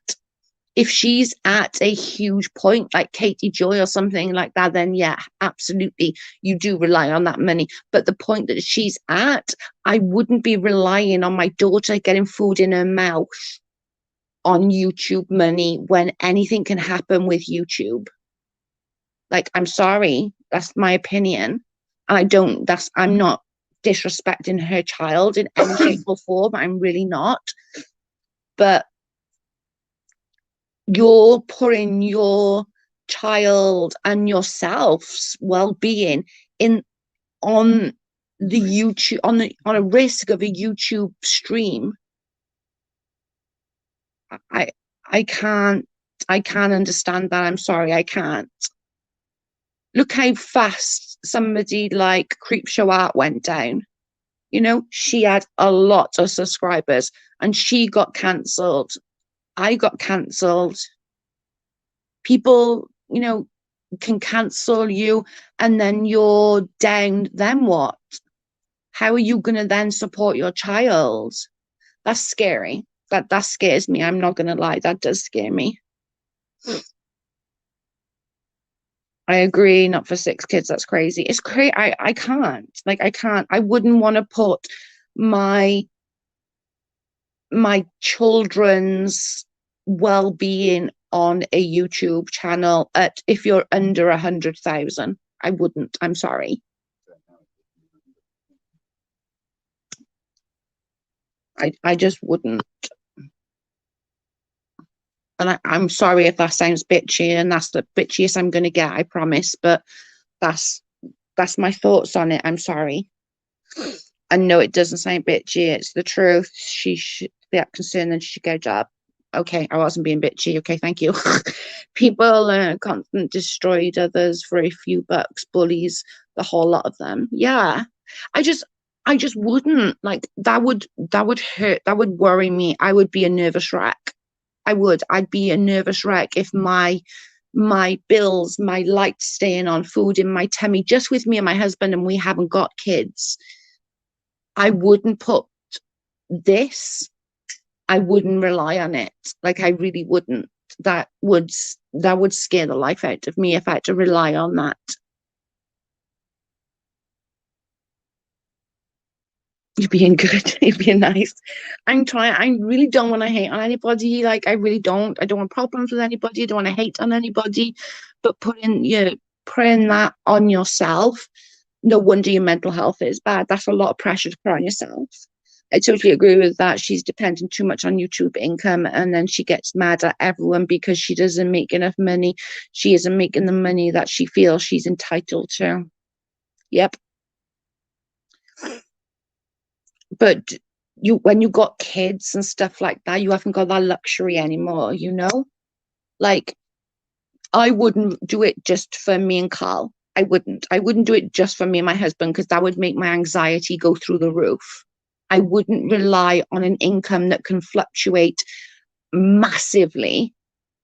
If she's at a huge point like Katie Joy or something like that, then yeah, absolutely, you do rely on that money. But the point that she's at, I wouldn't be relying on my daughter getting food in her mouth on YouTube money when anything can happen with YouTube. Like, I'm sorry, that's my opinion. I'm not disrespecting her child in any shape or form. I'm really not. But you're putting your child and yourself's well-being in on the YouTube on a risk of a YouTube stream. I I can't I can't understand that. I'm sorry, I can't. Look how fast somebody like Creepshow Art went down. She had a lot of subscribers and she got cancelled. I got cancelled. People, can cancel you and then you're down. Then what? How are you going to then support your child? That's scary. That scares me. I'm not going to lie. That does scare me. I agree. Not for 6 kids. That's crazy. It's crazy. I can't. Like, I can't. I wouldn't want to put my children's well-being on a YouTube channel at if you're under 100,000. I wouldn't. I'm sorry. I just wouldn't. And I'm sorry if that sounds bitchy, and that's the bitchiest I'm gonna get, I promise. But that's my thoughts on it. I'm sorry. I know it doesn't sound bitchy. It's the truth. She should be concerned and she should get a job. Okay, I wasn't being bitchy. Okay, thank you. People constantly destroyed others for a few bucks, bullies, the whole lot of them. Yeah, I just wouldn't, like, that would hurt. That would worry me. I would be a nervous wreck. I'd be a nervous wreck if my bills, my lights staying on, food in my tummy, just with me and my husband, and we haven't got kids. I wouldn't put this. I wouldn't rely on it. Like, I really wouldn't. That would scare the life out of me if I had to rely on that. You're being good. You're being nice. I'm trying. I really don't want to hate on anybody. Like, I really don't. I don't want problems with anybody. I don't want to hate on anybody. But putting that on yourself, no wonder your mental health is bad. That's a lot of pressure to put on yourself. I totally agree with that. She's dependent too much on YouTube income, and then she gets mad at everyone because she doesn't make enough money. She isn't making the money that she feels she's entitled to. Yep. But when you got kids and stuff like that, you haven't got that luxury anymore, you know? Like, I wouldn't do it just for me and Carl. I wouldn't do it just for me and my husband, because that would make my anxiety go through the roof. I wouldn't rely on an income that can fluctuate massively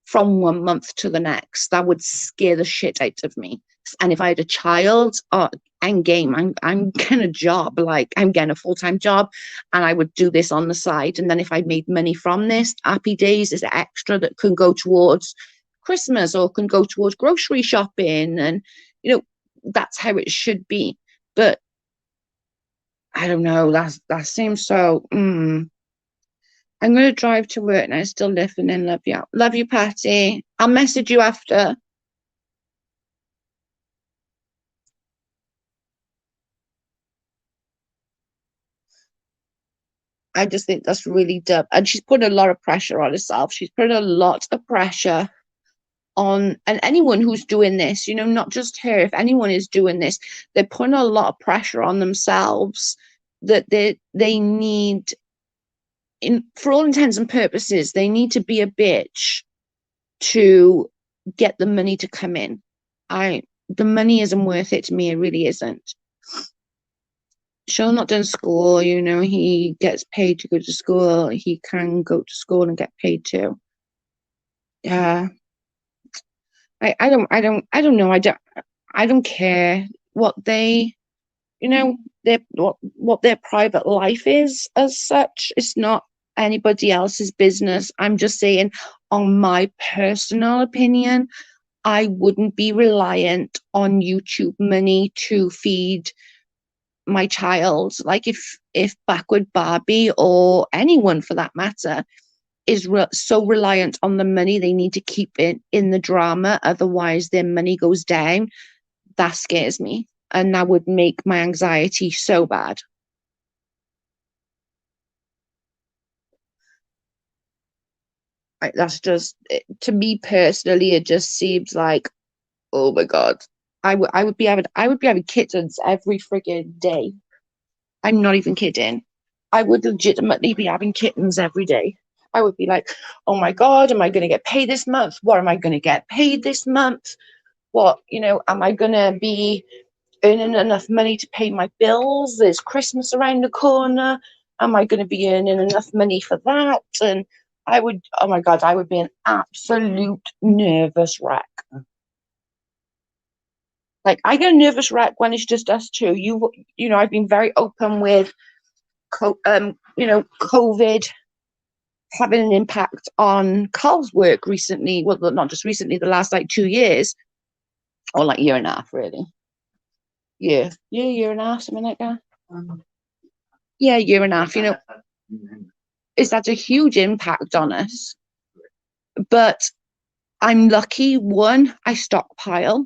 from one month to the next. That would scare the shit out of me. And if I had a child, oh, I'm game. I'm getting a job, like I'm getting a full-time job, and I would do this on the side. And then if I made money from this, happy days is extra that can go towards Christmas or can go towards grocery shopping. And that's how it should be. But I don't know, that seems so I'm going to drive to work now, still listening. Love you. Love you, Patty. I'll message you after. I just think that's really dumb. And she's putting a lot of pressure on herself. She's putting a lot of pressure on, and anyone who's doing this, not just her, if anyone is doing this, they're putting a lot of pressure on themselves that they need, for all intents and purposes, they need to be a bitch to get the money to come in. The money isn't worth it to me. It really isn't. Sean not done school, he gets paid to go to school. He can go to school and get paid too. Yeah. I don't know. I don't care what they, what their private life is as such. It's not anybody else's business. I'm just saying, on my personal opinion, I wouldn't be reliant on YouTube money to feed my child. Like if Backwoods Barbi, or anyone for that matter, is so reliant on the money, they need to keep it in the drama, otherwise their money goes down. That scares me, and that would make my anxiety so bad. That's just, to me personally, it just seems like, oh my god, I would be having kittens every friggin' day. I'm not even kidding. I would legitimately be having kittens every day. I would be like, oh my god, am I going to get paid this month? What am I going to get paid this month? What, am I going to be earning enough money to pay my bills? There's Christmas around the corner. Am I going to be earning enough money for that? And oh my god, I would be an absolute nervous wreck. Like, I get a nervous wreck when it's just us two. I've been very open with, COVID having an impact on Carl's work recently. Well, not just recently, the last like 2 years, or like year and a half, really. Year and a half, something like that. Yeah, year and a half. It's had a huge impact on us. But I'm lucky. One, I stockpile.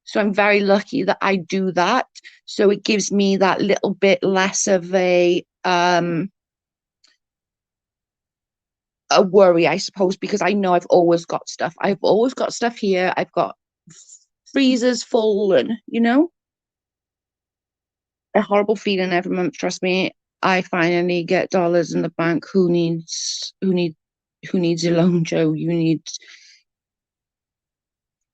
So I'm very lucky that I do that. So it gives me that little bit less of a worry, I suppose, because I know I've always got stuff. I've always got stuff here. I've got freezers full, and a horrible feeling every month. Trust me, I finally get dollars in the bank. Who needs a loan, Joe?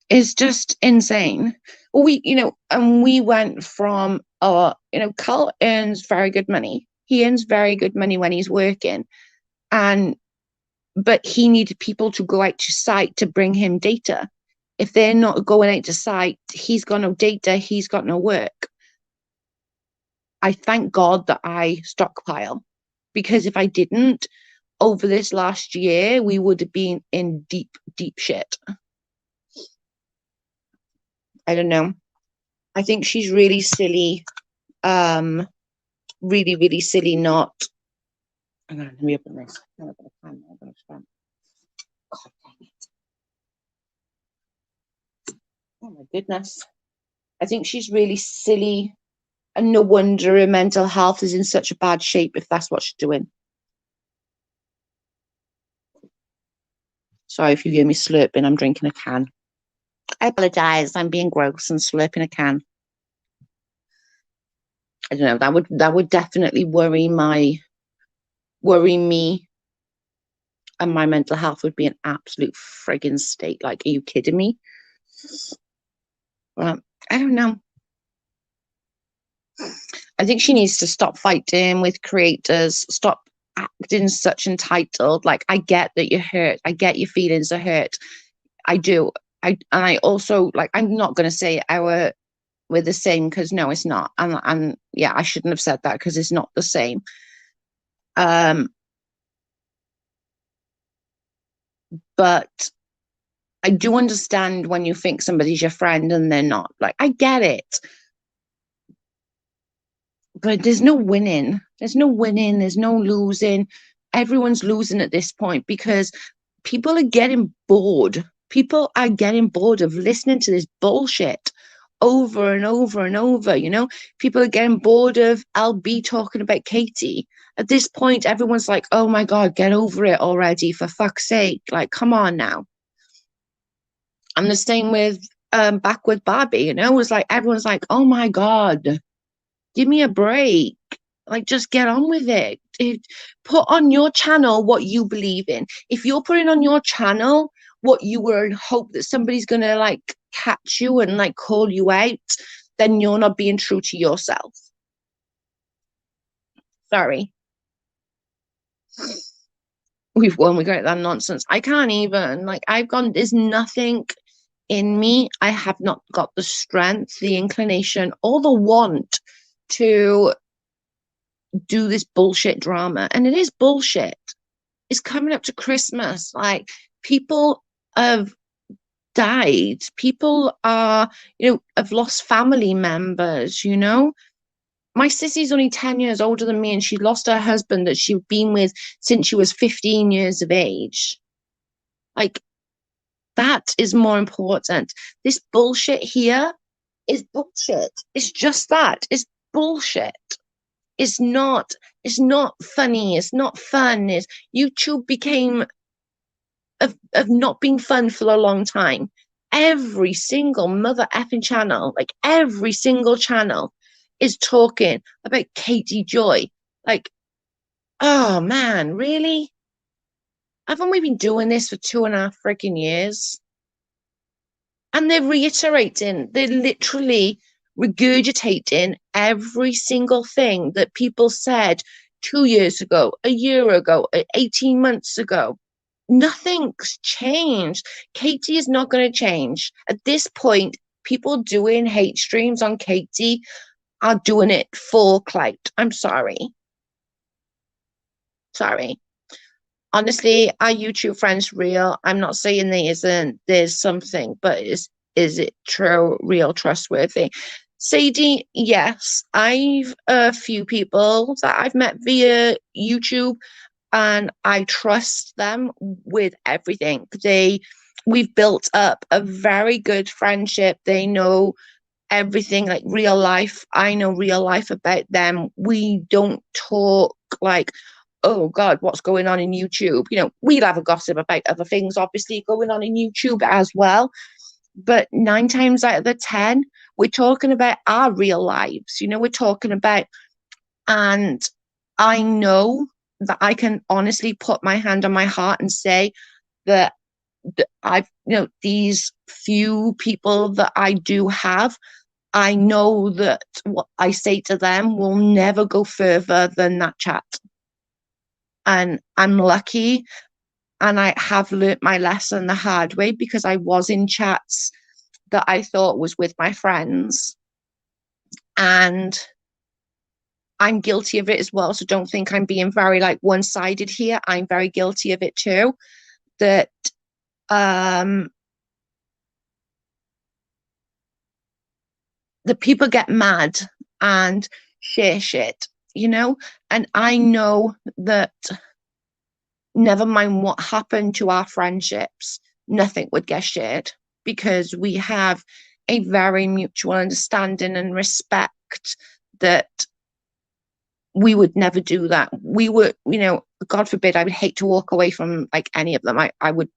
It's just insane. And we went from Carl earns very good money. He earns very good money when he's working, but he needed people to go out to site to bring him data. If they're not going out to site, he's got no data, he's got no work. I thank God that I stockpile, because if I didn't, over this last year, we would have been in deep, deep shit. I don't know. I think she's really silly. Really, really silly not. Hang on, let me open this. God dang it. Oh my goodness. I think she's really silly, and no wonder her mental health is in such a bad shape if that's what she's doing. Sorry if you hear me slurping, I'm drinking a can. I apologize, I'm being gross and slurping a can. I don't know, that would definitely worry my worry me, and my mental health would be an absolute friggin' state. Like, are you kidding me? Well, I don't know. I think she needs to stop fighting with creators, stop acting such entitled. Like, I get that you're hurt. I get your feelings are hurt. I do. I also, like, I'm not gonna say we're the same, because no, it's not. And yeah, I shouldn't have said that, because it's not the same. But I do understand when you think somebody's your friend and they're not. Like, I get it. But there's no winning. There's no winning. There's no losing. Everyone's losing at this point, because people are getting bored. People are getting bored of listening to this bullshit over and over and over. You know, people are getting bored of LB talking about Katie. At this point, everyone's like, oh my God, get over it already, for fuck's sake. Like, come on now. And the same with Backwoods Barbi, you know, it was like, everyone's like, oh my God, give me a break. Like, just get on with it. Put on your channel what you believe in. If you're putting on your channel what you were in hope that somebody's gonna like catch you and like call you out, then you're not being true to yourself. Sorry. We've won, we got that nonsense. I can't even, like, there's nothing in me. I have not got the strength, the inclination, or the want to do this bullshit drama. And it is bullshit. It's coming up to Christmas. Like, people have died. People are, have lost family members, you know? My sissy's only 10 years older than me, and she lost her husband that she'd been with since she was 15 years of age. Like, that is more important. This bullshit here is bullshit. It's just that. It's bullshit. It's not funny. It's not fun. YouTube became of not being fun for a long time. Every single mother effing channel, like every single channel, is talking about Katie Joy. Like, oh man, really? Haven't we been doing this for 2.5 freaking years? And they're reiterating, they're literally regurgitating every single thing that people said 2 years ago, a year ago, 18 months ago. Nothing's changed. Katie is not going to change. At this point, people doing hate streams on Katie are doing it for clout. I'm sorry. Sorry. Honestly, are YouTube friends real? I'm not saying there isn't. There's something, but is it true, real, trustworthy? Sadie, yes. I've a few people that I've met via YouTube, and I trust them with everything. We've built up a very good friendship. They know everything, like real life. I know real life about them. We don't talk like, oh God, what's going on in YouTube? We'll have a gossip about other things, obviously, going on in YouTube as well. But 9 times out of the 10, we're talking about our real lives. We're talking about, and I know that I can honestly put my hand on my heart and say that I've, these few people that I do have, I know that what I say to them will never go further than that chat. And I'm lucky, and I have learnt my lesson the hard way, because I was in chats that I thought was with my friends, and I'm guilty of it as well. So don't think I'm being very like one-sided here. I'm very guilty of it too. That the people get mad and share shit, and I know that never mind what happened to our friendships, nothing would get shared, because we have a very mutual understanding and respect that we would never do that. We would, God forbid, I would hate to walk away from like any of them.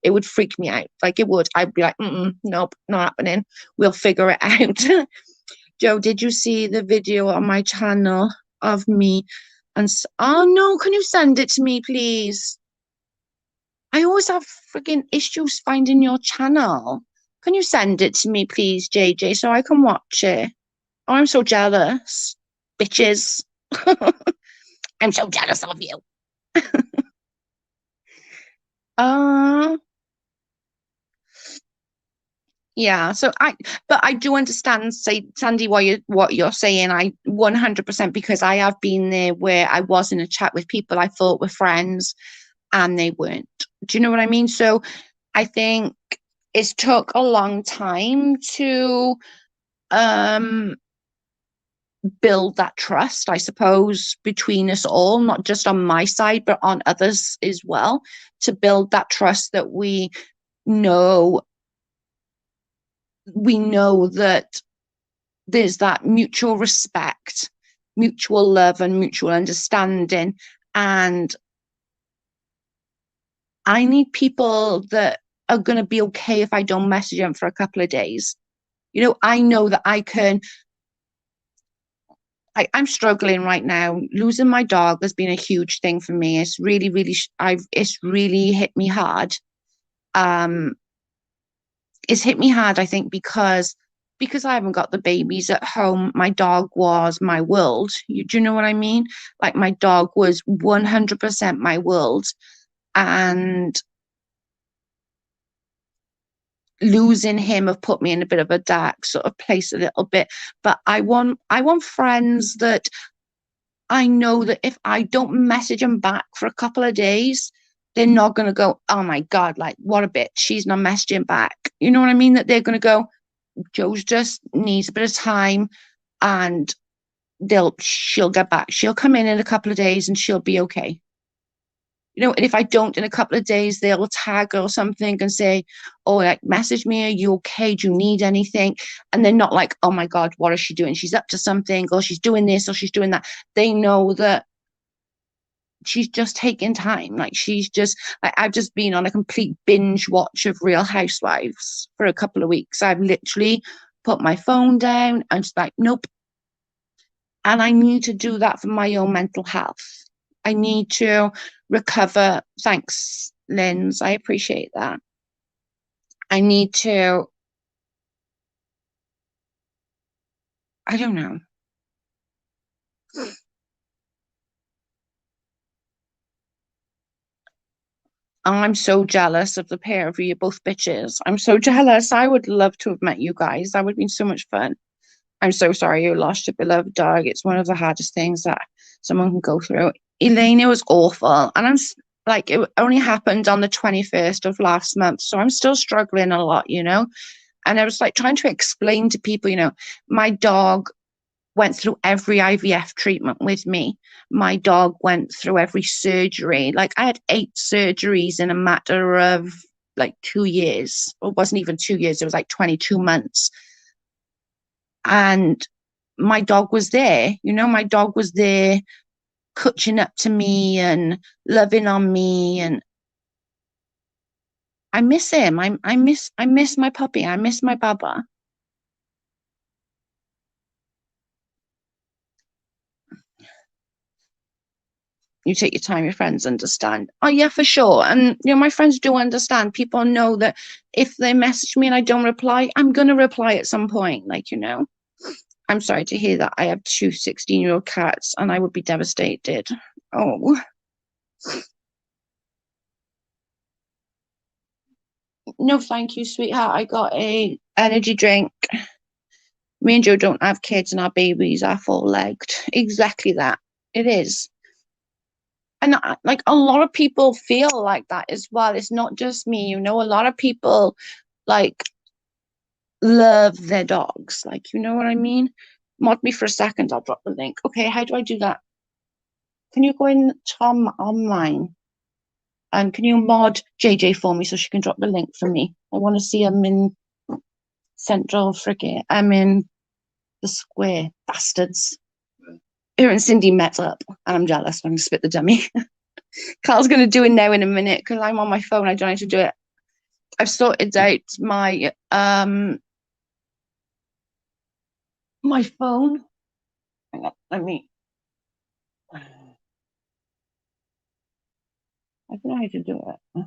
It would freak me out. Like, it would. I'd be like, nope, not happening. We'll figure it out. Joe, did you see the video on my channel of me Oh no, can you send it to me, please? I always have freaking issues finding your channel. Can you send it to me, please, JJ, so I can watch it? Oh, I'm so jealous. Bitches. I'm so jealous of you. Uh, yeah, but I do understand, say, Sandy, what you're saying. I 100% because I have been there where I was in a chat with people I thought were friends and they weren't. Do you know what I mean? So I think it's took a long time to um build that trust, I suppose, between us all, not just on my side, but on others as well, to build that trust that know we know that there's that mutual respect, mutual love, and mutual understanding. And I need people that are going to be okay if I don't message them for a couple of days. I know that I'm struggling right now. Losing my dog has been a huge thing for me. It's really, really, it's really hit me hard. Um, it's hit me hard, I think, because I haven't got the babies at home. My dog was my world. Do you know what I mean? Like my dog was 100% my world, and losing him have put me in a bit of a dark sort of place a little bit. But I want friends that I know that if I don't message them back for a couple of days, they're not going to go, oh my God, like, what a bitch. She's not messaging back. You know what I mean? That they're going to go, Joe's just needs a bit of time and she'll get back. She'll come in a couple of days and she'll be okay. And if I don't in a couple of days, they'll tag or something and say, oh, like, message me, are you okay? Do you need anything? And they're not like, oh my God, what is she doing? She's up to something, or she's doing this, or she's doing that. They know that she's just taking time. Like I've just been on a complete binge watch of Real Housewives for a couple of weeks. I've literally put my phone down and just like, nope. And I need to do that for my own mental health. I need to recover. Thanks, Linz. I appreciate that. I need to, I don't know. I'm so jealous of the pair of you. You're both bitches. I'm so jealous. I would love to have met you guys. That would have been so much fun. I'm so sorry you lost your beloved dog. It's one of the hardest things that someone can go through. Elena was awful. And like, it only happened on the 21st of last month. So I'm still struggling a lot. And I was like trying to explain to people, my dog went through every IVF treatment with me. My dog went through every surgery. Like, I had 8 surgeries in a matter of like 2 years. It wasn't even 2 years, it was like 22 months. And my dog was there. My dog was there, catching up to me and loving on me, and I miss him. I miss my puppy. I miss my Baba. You take your time, your friends understand. Oh yeah, for sure. And my friends do understand. People know that if they message me and I don't reply, I'm gonna reply at some point. Like. I'm sorry to hear that. I have 2 16-year-old cats and I would be devastated. Oh, no, thank you, sweetheart. I got a energy drink. Me and Joe don't have kids and our babies are full-legged. Exactly that. It is. And like a lot of people feel like that as well. It's not just me. A lot of people like love their dogs. Like, you know what I mean? Mod me for a second. I'll drop the link. Okay, how do I do that? Can you go in Tom online? And can you mod JJ for me so she can drop the link for me? I want to see him in Central Frigate. I'm in the square. Bastards. Her and Cindy met up, and I'm jealous. I'm going to spit the dummy. Carl's going to do it now in a minute because I'm on my phone. I don't need to do it. I've sorted out my phone. Hang on, let me. I don't know how to do it.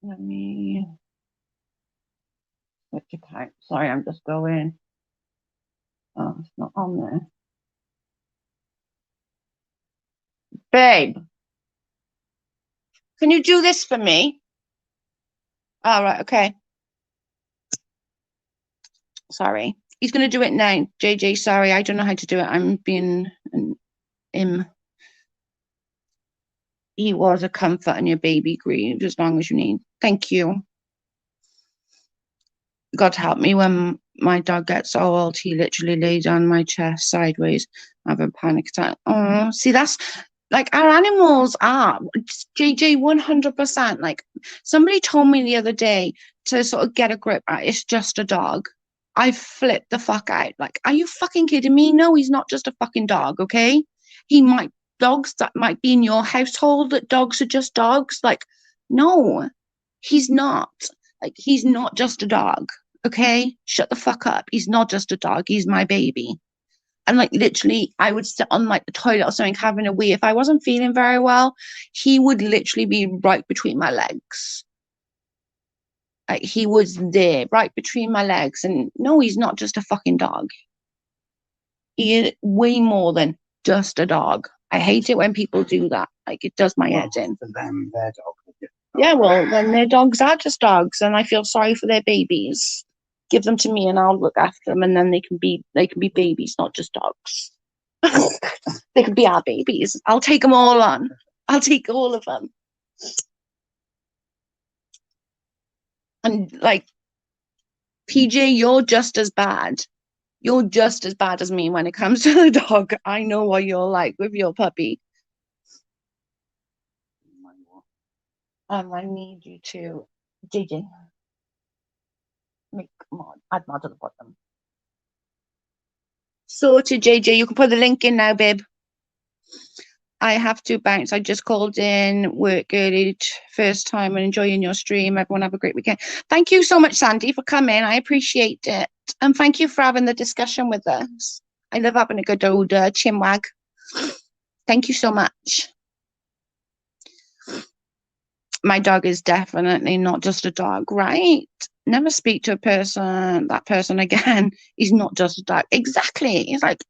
Let me switch account. Sorry, I'm just going. Oh, it's not on there. Babe, can you do this for me? All right, okay. Sorry. He's going to do it now. JJ, sorry, I don't know how to do it. I'm being him. He was a comfort and your baby grieved as long as you need. Thank you. God help me when my dog gets old. He literally lays on my chest sideways. I have a panic attack. Oh, see, that's like our animals are JJ 100%. Like somebody told me the other day to sort of get a grip. It's just a dog. I flipped the fuck out. Like, are you fucking kidding me? No, he's not just a fucking dog. Okay, he might dogs that might be in your household that dogs are just dogs. Like, no, he's not. Like, he's not just a dog. Okay, shut the fuck up. He's not just a dog. He's my baby. And like literally, I would sit on like the toilet or something having a wee. If I wasn't feeling very well, he would literally be right between my legs. Like he was there, right between my legs. And no, he's not just a fucking dog. He is way more than just a dog. I hate it when people do that. Like it does my head in. For them, their dog. Yeah, well, then their dogs are just dogs, and I feel sorry for their babies. Give them to me, and I'll look after them, and then they can be babies, not just dogs. They can be our babies. I'll take them all on. I'll take all of them. And like PJ, you're just as bad. You're just as bad as me when it comes to the dog. I know what you're like with your puppy. I need you to, JJ, make mod, add mod to the bottom. Sorted, JJ. You can put the link in now, babe. I have to bounce. I just called in work early, first time, and enjoying your stream. Everyone have a great weekend. Thank you so much, Sandy, for coming. I appreciate it. And thank you for having the discussion with us. I love having a good old chinwag. Thank you so much. My dog is definitely not just a dog, right? Never speak to that person again. He's not just a dog. Exactly. It's like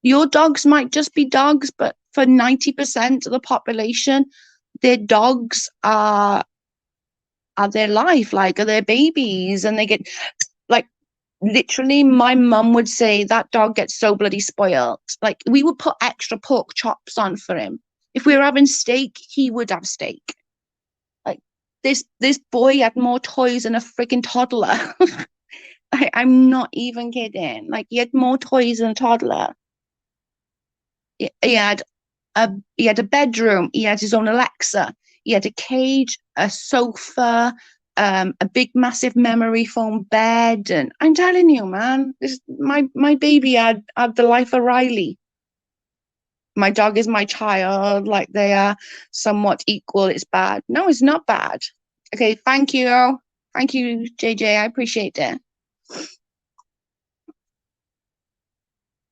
your dogs might just be dogs, but for 90% of the population, their dogs are their life, like are their babies, and they get like literally my mum would say that dog gets so bloody spoiled. Like we would put extra pork chops on for him. If we were having steak, he would have steak. Like this boy had more toys than a freaking toddler. I'm not even kidding. Like he had more toys than a toddler. He had a bedroom, he had his own Alexa, he had a cage, a sofa, a big massive memory foam bed, and I'm telling you, man, my baby had the life of Riley. My dog is my child, like they are somewhat equal. It's bad. No, it's not bad. Okay, thank you. Thank you, JJ. I appreciate it.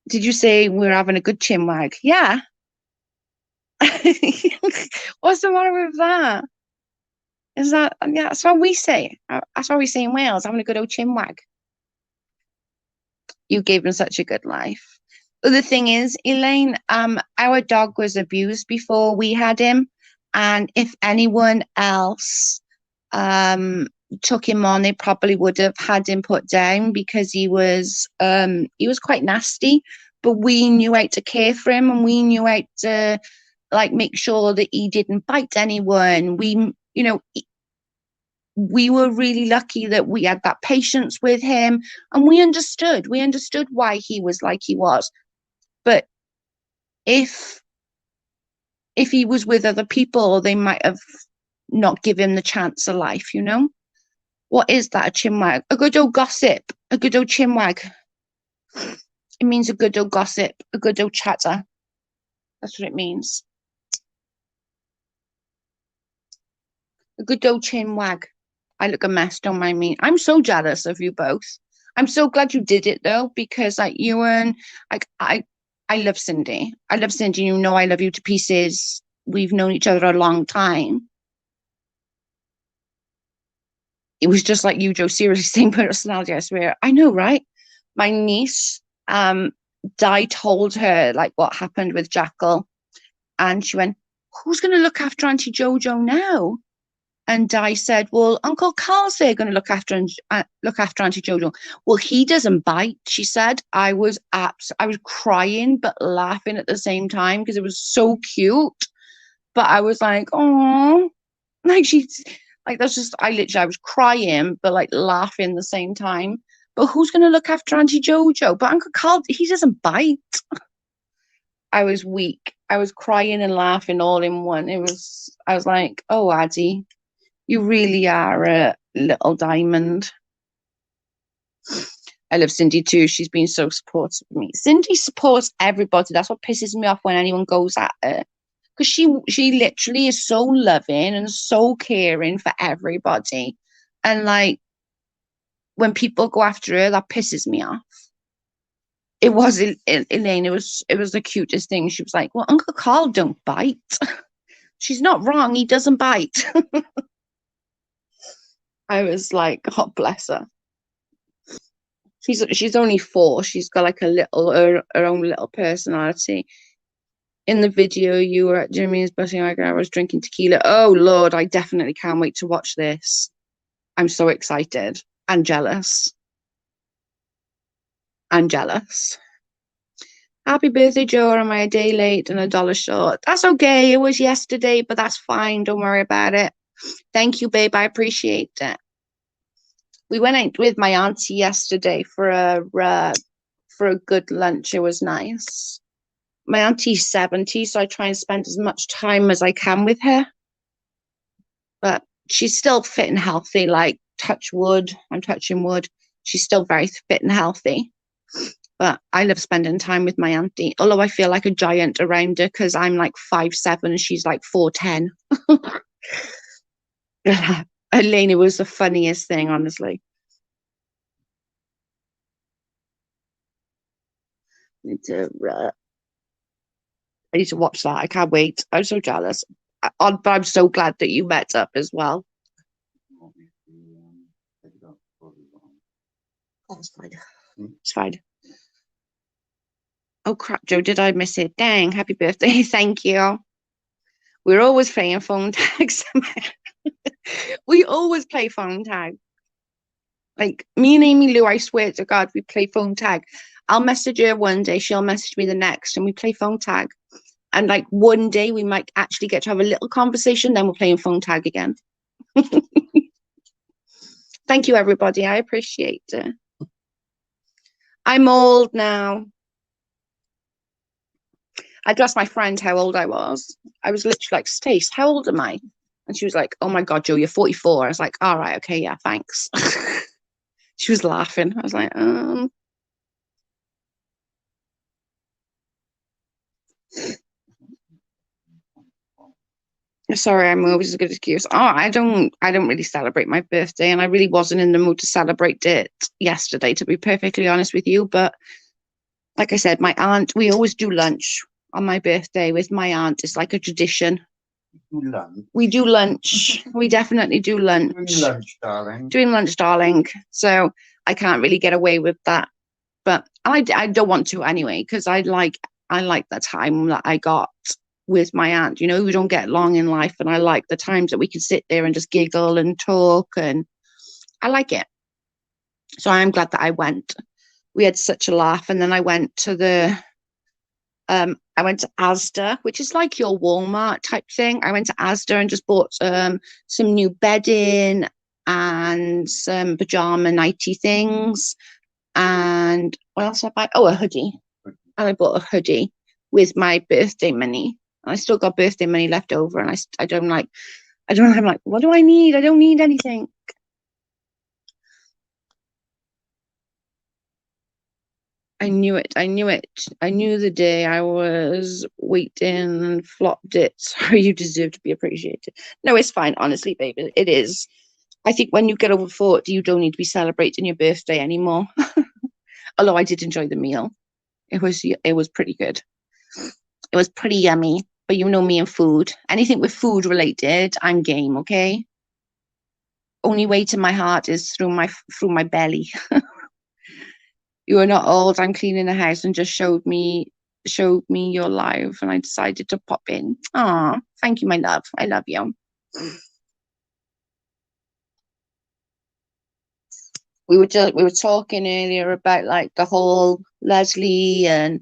Did you say we're having a good chinwag? Yeah. What's the matter with that? Is that, yeah, that's what we say. That's what we say in Wales, having a good old chinwag. You gave him such a good life. But the thing is, Elaine, our dog was abused before we had him. And if anyone else took him on, they probably would have had him put down because he was quite nasty. But we knew how to care for him, and we knew how to like make sure that he didn't bite anyone. We were really lucky that we had that patience with him, and we understood why he was like he was. But if he was with other people, they might have not given him the chance of life. What is that? A chinwag? A good old gossip, a good old chinwag. It means a good old gossip, a good old chatter. That's what it means. A good old chinwag. I look a mess, don't mind me. I'm so jealous of you both. I'm so glad you did it though, because like you and like I love Cindy. I love Cindy. You know I love you to pieces. We've known each other a long time. It was just like you, Joe. Seriously, same personality, I swear. I know, right? My niece, Di told her like what happened with Jackal, and she went, "Who's going to look after Auntie Jojo now?" And Di said, "Well, Uncle Carl's there going to look after Auntie Jojo." Well, he doesn't bite. She said, I was crying but laughing at the same time because it was so cute. But I was like, "Oh, like she's like that's just." I was crying but like laughing at the same time. But who's going to look after Auntie Jojo? But Uncle Carl, he doesn't bite. I was weak. I was crying and laughing all in one. I was like, "Oh, Addie, you really are a little diamond." I love Cindy too. She's been so supportive of me. Cindy supports everybody. That's what pisses me off when anyone goes at her. Because she literally is so loving and so caring for everybody. And like when people go after her, that pisses me off. It was Elaine. It was the cutest thing. She was like, "Well, Uncle Carl don't bite." She's not wrong. He doesn't bite. I was like, "God bless her." She's only 4. She's got like her own little personality. In the video, you were at Jimmy's busting like I was drinking tequila. Oh Lord, I definitely can't wait to watch this. I'm so excited and jealous. I'm jealous. Happy birthday, Joe. Am I a day late and $1 short? That's okay. It was yesterday, but that's fine. Don't worry about it. Thank you, babe. I appreciate it. We went out with my auntie yesterday for a good lunch. It was nice. My auntie's 70, so I try and spend as much time as I can with her. But she's still fit and healthy. Like touch wood. I'm touching wood. She's still very fit and healthy. But I love spending time with my auntie, although I feel like a giant around her because I'm like 5'7" and she's like 4'10". Elena was the funniest thing, honestly. I need to watch that. I can't wait. I'm so jealous. But I'm so glad that you met up as well. That's fine. It's fine. Oh crap, Joe, did I miss it? Dang, happy birthday. Thank you. We're always playing phone tags. We always play phone tag. Like me and Amy Lou, I swear to God, we play phone tag. I'll message her one day, she'll message me the next, and we play phone tag. And like one day we might actually get to have a little conversation, then we're playing phone tag again. Thank you, everybody. I appreciate it. I'm old now. I'd asked my friend how old I was. I was literally like, "Stace, how old am I?" And she was like, "Oh my God, Joe, you're 44. I was like, "All right, okay, yeah, thanks." She was laughing. I was like, Sorry, I'm always a good excuse. Oh, I don't really celebrate my birthday, and I really wasn't in the mood to celebrate it yesterday, to be perfectly honest with you. But like I said, my aunt, we always do lunch on my birthday with my aunt. It's like a tradition. We do lunch. We definitely do lunch. Doing lunch, darling. Doing lunch, darling. So I can't really get away with that. But I don't want to anyway, because I like the time that I got with my aunt. You know, we don't get long in life, and I like the times that we can sit there and just giggle and talk, and I like it. So I'm glad that I went. We had such a laugh, and then I went to Asda, which is like your Walmart type thing. I went to Asda and just bought some new bedding and some pajama nighty things. And what else did I buy? Oh, a hoodie. And I bought a hoodie with my birthday money. And I still got birthday money left over. And I don't like, I'm like, what do I need? I don't need anything. I knew it. I knew it. I knew the day I was waiting and flopped it. So you deserve to be appreciated. No, it's fine. Honestly, baby, it is. I think when you get over 40, you don't need to be celebrating your birthday anymore. Although I did enjoy the meal. It was pretty good. It was pretty yummy. But you know me and food. Anything with food related, I'm game, okay? Only way to my heart is through my belly. You are not old. I'm cleaning the house and just showed me you're live and I decided to pop in. Ah, thank you, my love. I love you. We were talking earlier about like the whole Leslie and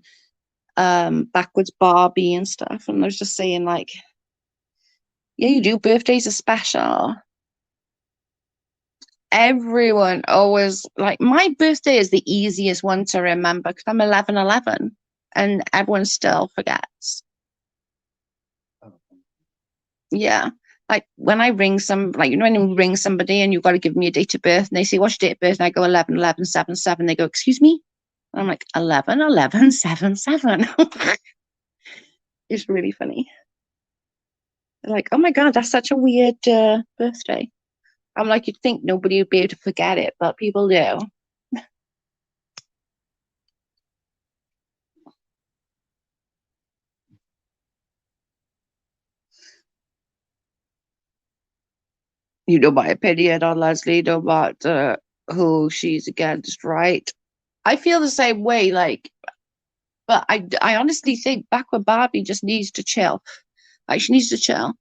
Backwoods Barbi and stuff, and I was just saying like, yeah, you do. Birthdays are special. Everyone always like my birthday is the easiest one to remember because I'm 11/11, and everyone still forgets. Yeah. Like when I ring like when you ring somebody and you've got to give me a date of birth and they say, what's your date of birth? And I go 11/11/77. They go, excuse me? And I'm like, 11/11/77. It's really funny. They're like, oh my God, that's such a weird birthday. I'm like, you'd think nobody would be able to forget it, but people do. You know my opinion on Leslie, no matter who she's against, right? I feel the same way, like, but I honestly think Backward Barbie just needs to chill. Like, she needs to chill.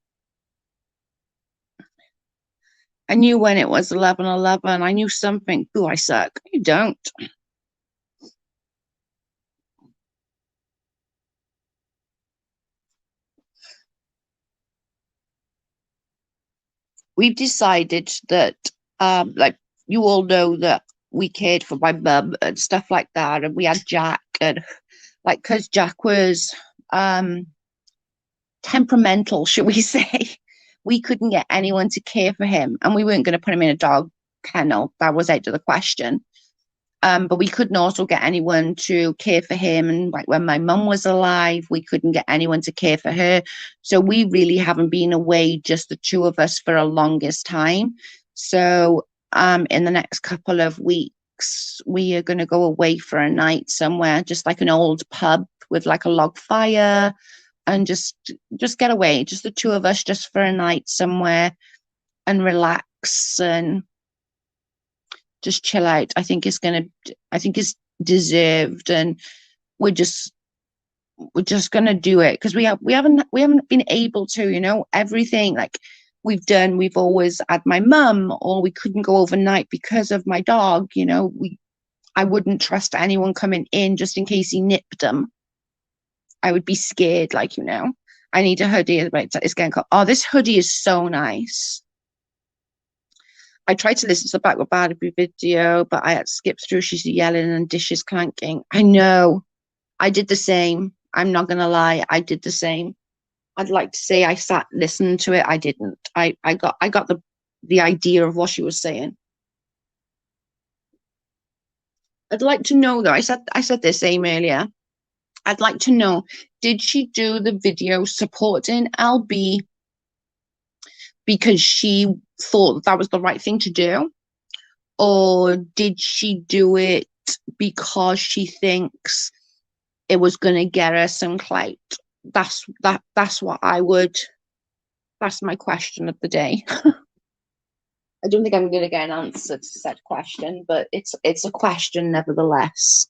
I knew when it was 11/11. I knew something. Ooh, I suck. You don't. We've decided that, like, you all know that we cared for my mum and stuff like that. And we had Jack, and like, because Jack was temperamental, should we say, we couldn't get anyone to care for him. And we weren't going to put him in a dog kennel. That was out of the question. But we couldn't also get anyone to care for him. And like when my mum was alive, we couldn't get anyone to care for her. So we really haven't been away, just the two of us, for a longest time. So in the next couple of weeks, we are going to go away for a night somewhere, just like an old pub with like a log fire, and just get away, just the two of us, just for a night somewhere and relax and just chill out. I think it's deserved, and we're just we're just gonna do it because we haven't been able to, everything like we've always had my mum, or we couldn't go overnight because of my dog. I wouldn't trust anyone coming in just in case he nipped them. I would be scared, like, I need a hoodie. Right, it's getting cold. Oh, this hoodie is so nice. I tried to listen to the Backward Barbi video, but I had to skip through. She's yelling and dishes clanking. I know. I did the same. I'm not gonna lie. I did the same. I'd like to say I sat listening to it. I didn't. I got the idea of what she was saying. I'd like to know though. I said this same earlier. I'd like to know, did she do the video supporting LB because she thought that was the right thing to do? Or did she do it because she thinks it was going to get her some clout? That's what I would. That's my question of the day. I don't think I'm going to get an answer to said question, but it's a question nevertheless.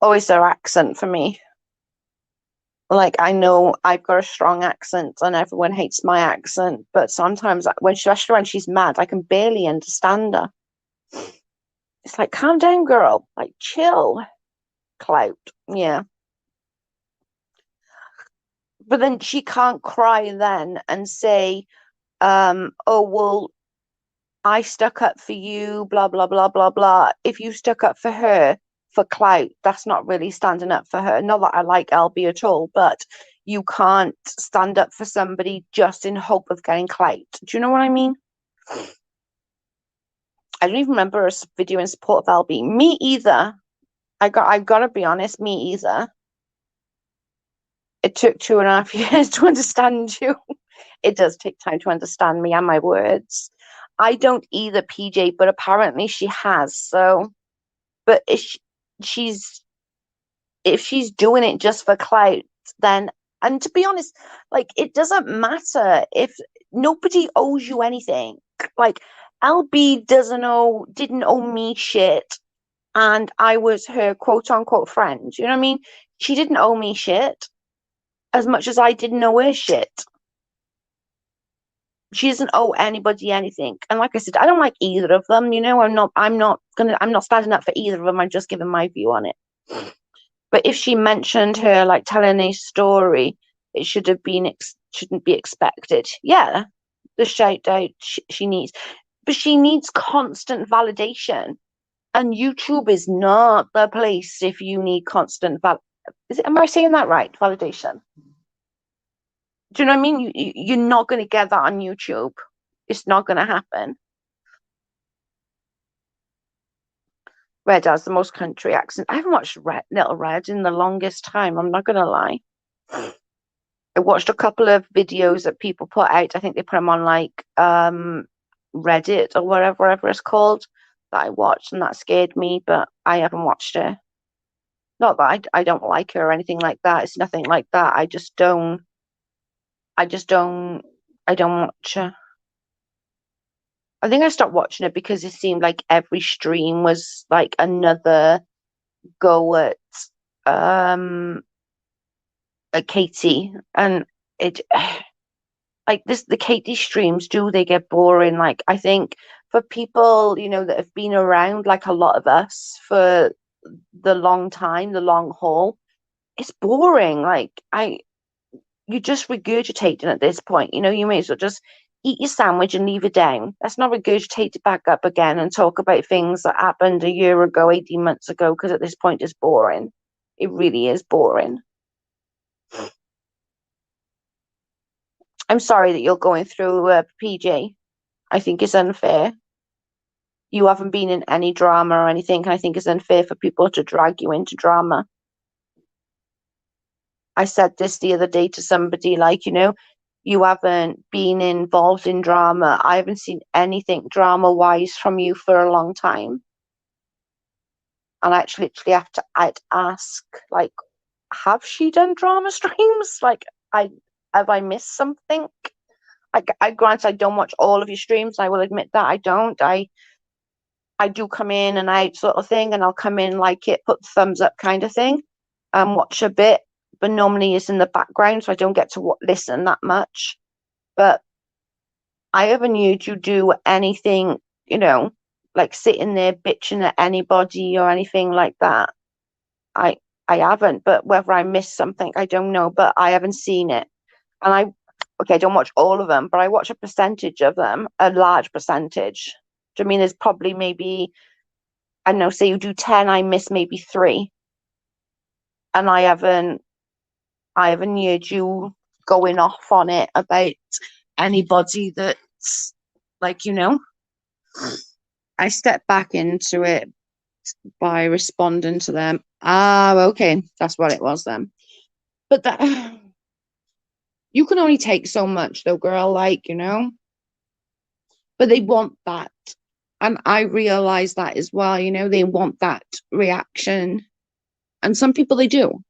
Always their accent for me. Like, I know I've got a strong accent and everyone hates my accent, but sometimes especially when she's mad, I can barely understand her. It's like, calm down, girl. Like, chill. Clout. Yeah. But then she can't cry then and say, oh, well, I stuck up for you, blah, blah, blah, blah, blah. If you stuck up for her for clout, that's not really standing up for her. Not that I like LB at all, but you can't stand up for somebody just in hope of getting clout. Do you know what I mean? I don't even remember a video in support of LB. Me either. I've got to be honest, me either. It took 2.5 years to understand you. It does take time to understand me and my words. I don't either, PJ, but apparently she has. So, but she's if she's doing it just for clout, then, and to be honest, like, it doesn't matter if nobody owes you anything. Like, LB didn't owe me shit, and I was her quote unquote friend. You know what I mean? She didn't owe me shit as much as I didn't owe her shit. She doesn't owe anybody anything. And like I said, I don't like either of them. You know, I'm not standing up for either of them. I'm just giving my view on it. But if she mentioned her like telling a story, it shouldn't be expected. Yeah, the shout out she needs, but she needs constant validation. And YouTube is not the place if you need constant am I saying that right? Validation. Do you know what I mean? You're not going to get that on YouTube. It's not going to happen. Red has the most country accent. I haven't watched Little Red in the longest time. I'm not going to lie. I watched a couple of videos that people put out. I think they put them on like Reddit or whatever it's called that I watched, and that scared me. But I haven't watched it. Not that I don't like her or anything like that. It's nothing like that. I don't watch her. I think I stopped watching it because it seemed like every stream was like another go at Katie, and it like the Katie streams, they get boring? Like, I think for people, that have been around, like a lot of us, for the long time, the long haul, it's boring. Like, you're just regurgitating at this point. You may as well just eat your sandwich and leave it down. Let's not regurgitate it back up again and talk about things that happened a year ago, 18 months ago, because at this point it's boring. It really is boring. I'm sorry that you're going through PJ. I think it's unfair. You haven't been in any drama or anything, and I think it's unfair for people to drag you into drama. I said this the other day to somebody, like, you haven't been involved in drama. I haven't seen anything drama-wise from you for a long time. And I actually literally I'd ask, like, have she done drama streams? Like, have I missed something? I granted I don't watch all of your streams. I will admit that I don't. I do come in and out sort of thing, and I'll come in, like it, put the thumbs up kind of thing, and watch a bit. But normally it's in the background, so I don't get to listen that much. But I haven't heard you do anything, like sitting there bitching at anybody or anything like that. I haven't, but whether I missed something, I don't know. But I haven't seen it, and I don't watch all of them, but I watch a percentage of them, a large percentage. Do you mean there's probably maybe, I don't know, say you do 10, I miss maybe 3, and I haven't heard you going off on it about anybody that's like, I stepped back into it by responding to them. Okay, that's what it was then. But that you can only take so much though, girl, like, but they want that. And I realize that as well, they want that reaction. And some people, they do.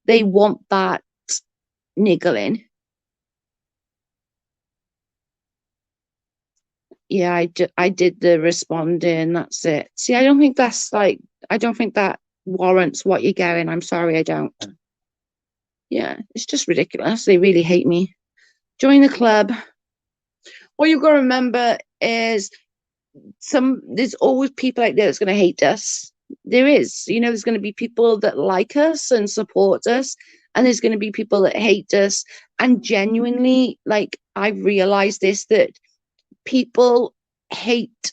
They want that niggling. Yeah, I did the responding. That's it. See, I don't think that warrants what you're getting. I'm sorry, I don't. Yeah, it's just ridiculous. They really hate me. Join the club. What you've got to remember is there's always people out there that's going to hate us. There is, there's going to be people that like us and support us, and there's going to be people that hate us. And genuinely, like, I've realized this, that people hate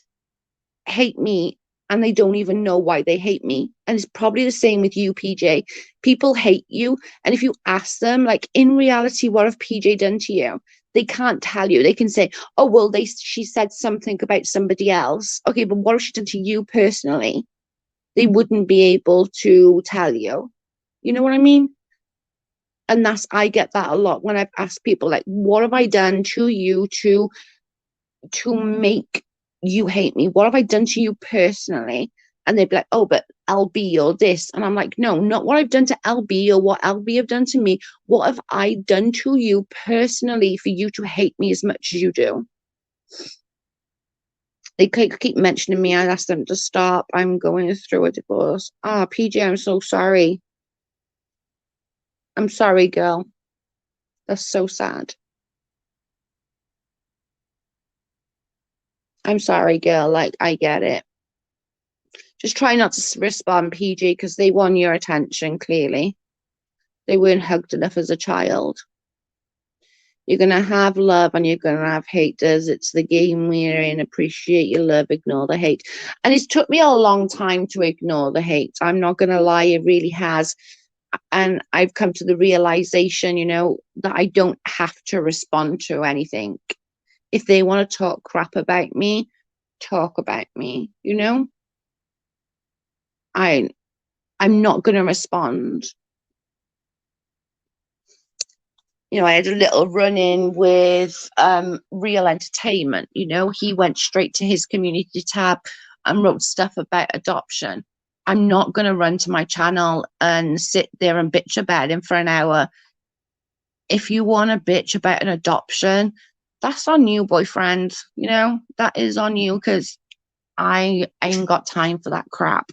me, and they don't even know why they hate me. And it's probably the same with you, PJ. People hate you, and if you ask them, like, in reality, what have PJ done to you? They can't tell you. They can say, oh, well, she said something about somebody else. Okay, but what has she done to you personally? They wouldn't be able to tell you. You know what I mean? And I get that a lot when I've asked people, like, what have I done to you to make you hate me? What have I done to you personally? And they'd be like, oh, but LB or this. And I'm like, no, not what I've done to LB or what LB have done to me. What have I done to you personally for you to hate me as much as you do? They keep mentioning me. I asked them to stop. I'm going through a divorce. Ah, PJ, I'm so sorry. I'm sorry, girl. That's so sad. I'm sorry, girl. Like, I get it. Just try not to respond, PG, because they want your attention, clearly. They weren't hugged enough as a child. You're going to have love and you're going to have haters. It's the game we're in. Appreciate your love, ignore the hate. And it's took me a long time to ignore the hate. I'm not going to lie, it really has. And I've come to the realization, you know, that I don't have to respond to anything. If they want to talk crap about me, talk about me, you know? I'm not going to respond. You know, I had a little run-in with Real Entertainment. You know, he went straight to his community tab and wrote stuff about adoption. I'm not going to run to my channel and sit there and bitch about him for an hour. If you want to bitch about an adoption, that's on you, boyfriend. You know, that is on you, because I ain't got time for that crap.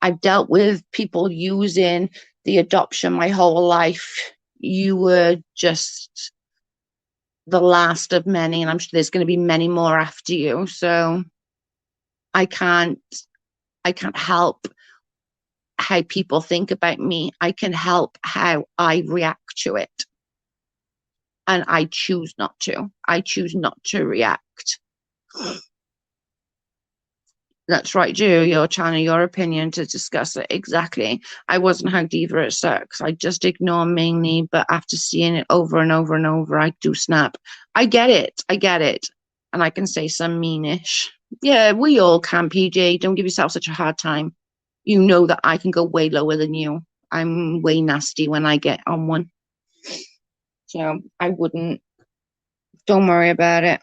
I've dealt with people using the adoption my whole life. You were just the last of many, and I'm sure there's going to be many more after you. So I can't help how people think about me. I can help how I react to it. And I choose not to. I choose not to react. That's right, Drew. Your channel, your opinion to discuss it. Exactly. I wasn't hugged either. It sucks. I just ignore mainly, but after seeing it over and over and over, I do snap. I get it. I get it. And I can say some meanish. Yeah, we all can, PJ. Don't give yourself such a hard time. You know that I can go way lower than you. I'm way nasty when I get on one. So I wouldn't. Don't worry about it.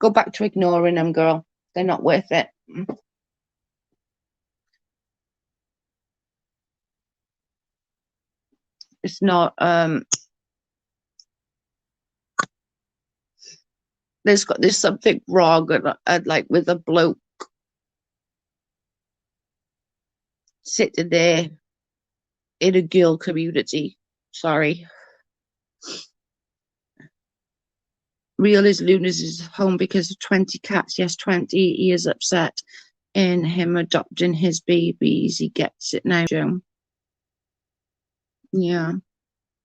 Go back to ignoring them, girl. They're not worth it. It's not there's something wrong like with a bloke sitting there in a girl community. Sorry. Real is Luna's home because of 20 cats. Yes, 20. He is upset in him adopting his babies. He gets it now, Joe. Yeah.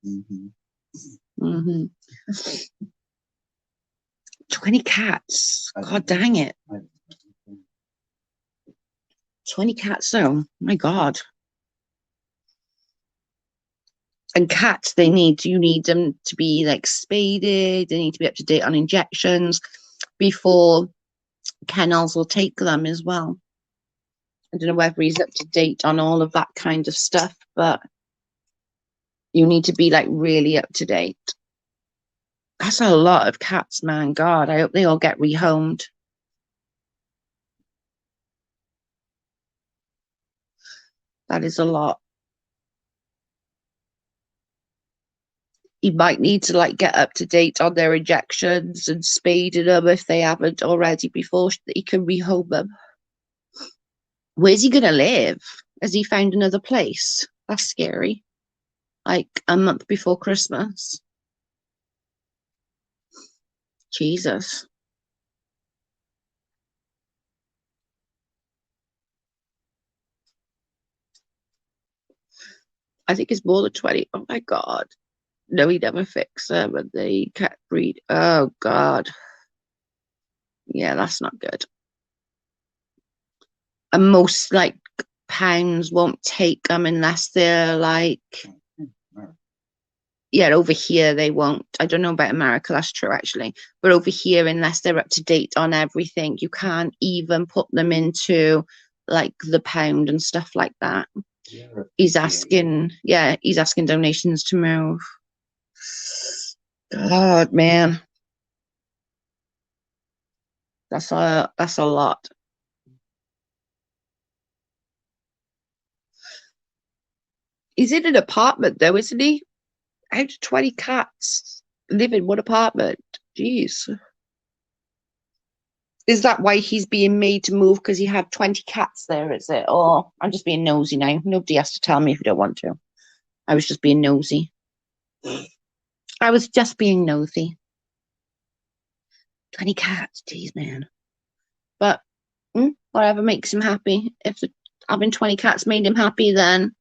Mm-hmm. 20 cats. God dang it. 20 cats, though. My God. And cats, you need them to be like spaded. They need to be up to date on injections before kennels will take them as well. I don't know whether he's up to date on all of that kind of stuff, but you need to be like really up to date. That's a lot of cats, man. God, I hope they all get rehomed. That is a lot. You might need to like get up to date on their injections and spaded them if they haven't already before he can rehome them. Where's he gonna live? Has he found another place? That's scary. Like a month before Christmas. Jesus. I think it's more than 20. Oh my God. No, he never fixed them and they can't breed. Oh God. Yeah, that's not good. And most like pounds won't take them unless they're like, yeah, over here they won't. I don't know about America, that's true actually. But over here, unless they're up to date on everything, you can't even put them into like the pound and stuff like that. he's asking donations to move. God, man. That's a lot. He's in an apartment though, isn't he? How do 20 cats live in one apartment? Jeez. Is that why he's being made to move because he had 20 cats there, is it? Or I'm just being nosy now. Nobody has to tell me if you don't want to. I was just being nosy. I was just being nosy. 20 cats, jeez, man. But whatever makes him happy. If having 20 cats made him happy, then,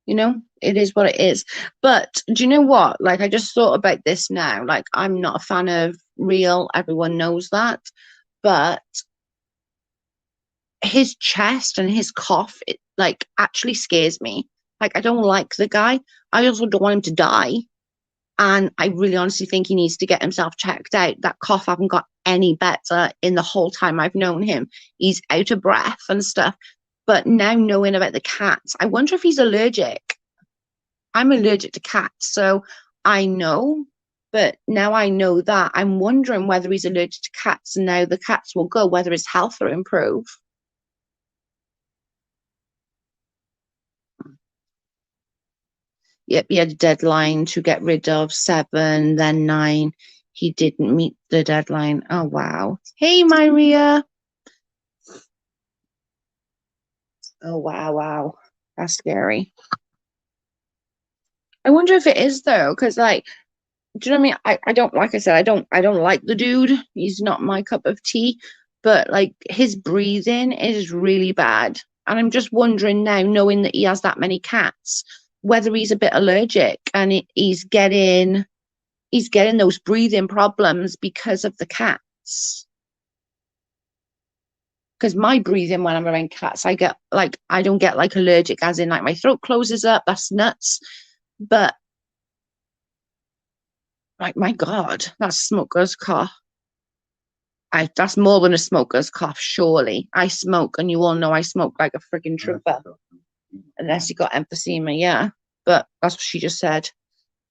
it is what it is. But do you know what? Like, I just thought about this now. Like, I'm not a fan of real. Everyone knows that. But his chest and his cough, it, like, actually scares me. Like, I don't like the guy. I also don't want him to die. And I really honestly think he needs to get himself checked out. That cough haven't got any better in the whole time I've known him. He's out of breath and stuff. But now knowing about the cats, I wonder if he's allergic. I'm allergic to cats, so I know. But now I know that. I'm wondering whether he's allergic to cats, and now the cats will go, whether his health will improve. Yep, he had a deadline to get rid of 7, then 9. He didn't meet the deadline. Oh, wow. Hey, Maria. Oh, wow. That's scary. I wonder if it is, though, because, like, do you know what I mean? I don't, like I said, I don't like the dude. He's not my cup of tea. But, like, his breathing is really bad. And I'm just wondering now, knowing that he has that many cats, whether he's a bit allergic and he's getting those breathing problems because of the cats. Because my breathing when I'm around cats, I get like, I don't get like allergic, as in like my throat closes up. That's nuts. But like, my God, that's smoker's cough. That's more than a smoker's cough, surely. I smoke, and you all know I smoke like a freaking trooper. Unless you got emphysema, yeah. But that's what she just said.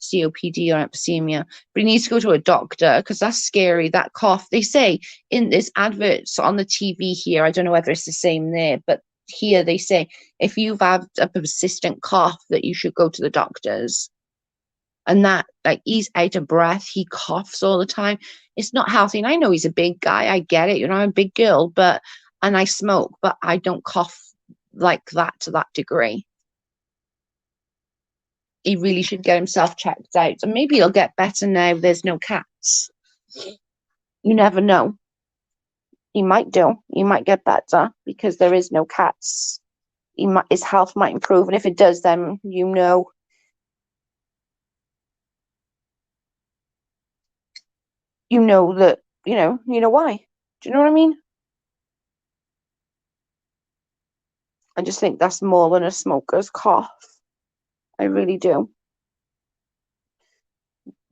COPD or emphysema, but he needs to go to a doctor because that's scary. That cough, they say in this adverts on the TV here, I don't know whether it's the same there, but here they say if you've had a persistent cough that you should go to the doctors. And that, like, he's out of breath, he coughs all the time. It's not healthy. And I know he's a big guy, I get it, I'm a big girl, and I smoke, but I don't cough like that to that degree. He really should get himself checked out. And maybe he'll get better now there's no cats. You never know. He might do. He might get better because there is no cats. His health might improve. And if it does, then you know that, you know why. Do you know what I mean? I just think that's more than a smoker's cough. I really do.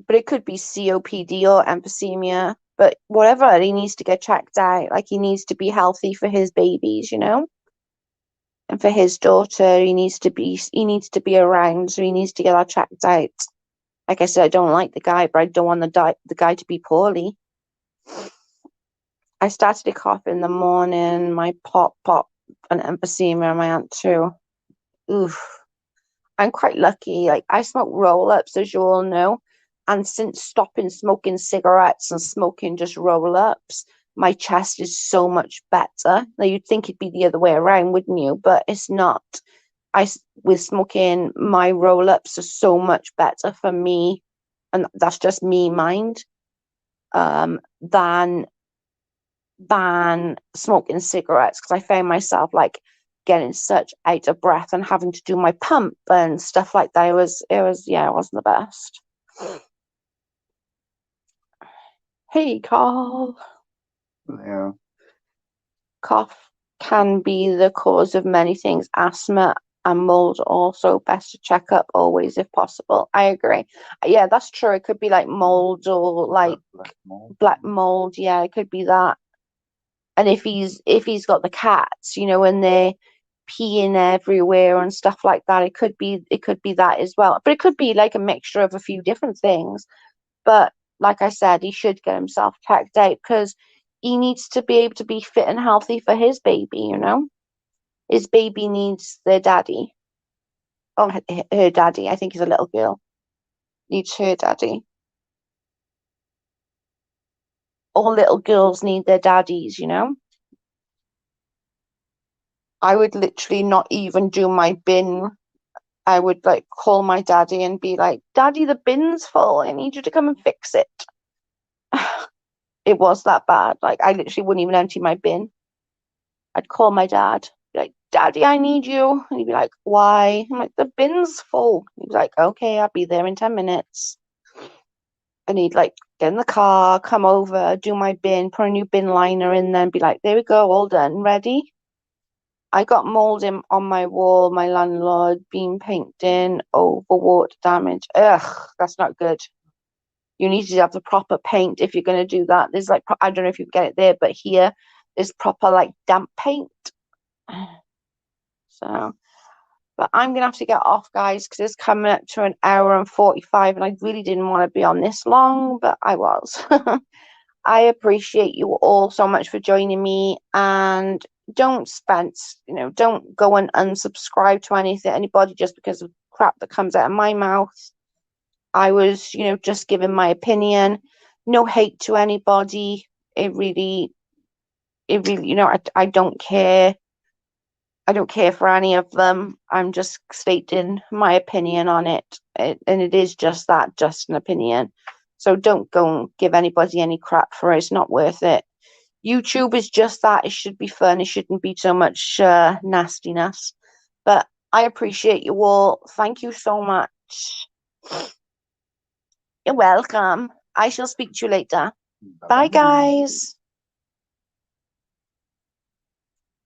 But it could be COPD or emphysema. But whatever, he needs to get checked out. Like, he needs to be healthy for his babies, and for his daughter. He needs to be around, so he needs to get that checked out. Like I said, I don't like the guy, but I don't want the guy to be poorly. I started to cough in the morning. My pop, and emphysema, and my aunt too. Oof. I'm quite lucky. Like, I smoke roll-ups, as you all know. And since stopping smoking cigarettes and smoking just roll-ups, my chest is so much better. Now, you'd think it'd be the other way around, wouldn't you? But it's not. With smoking, my roll-ups are so much better for me, and that's just me mind, than smoking cigarettes, because I found myself like getting such out of breath and having to do my pump and stuff like that. It wasn't the best. Hey, Carl. Yeah. Cough can be the cause of many things. Asthma and mold also. Best to check up always if possible. I agree. Yeah, that's true. It could be like mold or like black mold. Yeah, it could be that. And if he's got the cats, and peeing everywhere and stuff like that. It could be that as well. But it could be like a mixture of a few different things. But like I said, he should get himself checked out because he needs to be able to be fit and healthy for his baby, you know? His baby needs their daddy. Oh, her daddy. I think he's a little girl. Needs her daddy. All little girls need their daddies, you know? I would literally not even do my bin. I would like call my daddy and be like, Daddy, the bin's full. I need you to come and fix it. It was that bad. Like, I literally wouldn't even empty my bin. I'd call my dad, be like, Daddy, I need you. And he'd be like, why? I'm like, the bin's full. He'd be like, okay, I'll be there in 10 minutes. And he'd like get in the car, come over, do my bin, put a new bin liner in there and be like, there we go, all done, ready? I got mold on my wall, my landlord, beam painting, over water damage. Ugh, that's not good. You need to have the proper paint if you're going to do that. There's like, I don't know if you get it there, but here there's proper like damp paint. So, but I'm going to have to get off, guys, because it's coming up to an hour and 45 and I really didn't want to be on this long, but I was. I appreciate you all so much for joining me, and don't go and unsubscribe to anybody just because of crap that comes out of my mouth. I was, just giving my opinion. No hate to anybody. It really, I don't care. I don't care for any of them. I'm just stating my opinion on it. And it is just that, just an opinion. So don't go and give anybody any crap for it. It's not worth it. YouTube is just that. It should be fun. It shouldn't be so much nastiness. But I appreciate you all. Thank you so much. You're welcome. I shall speak to you later. Bye, guys.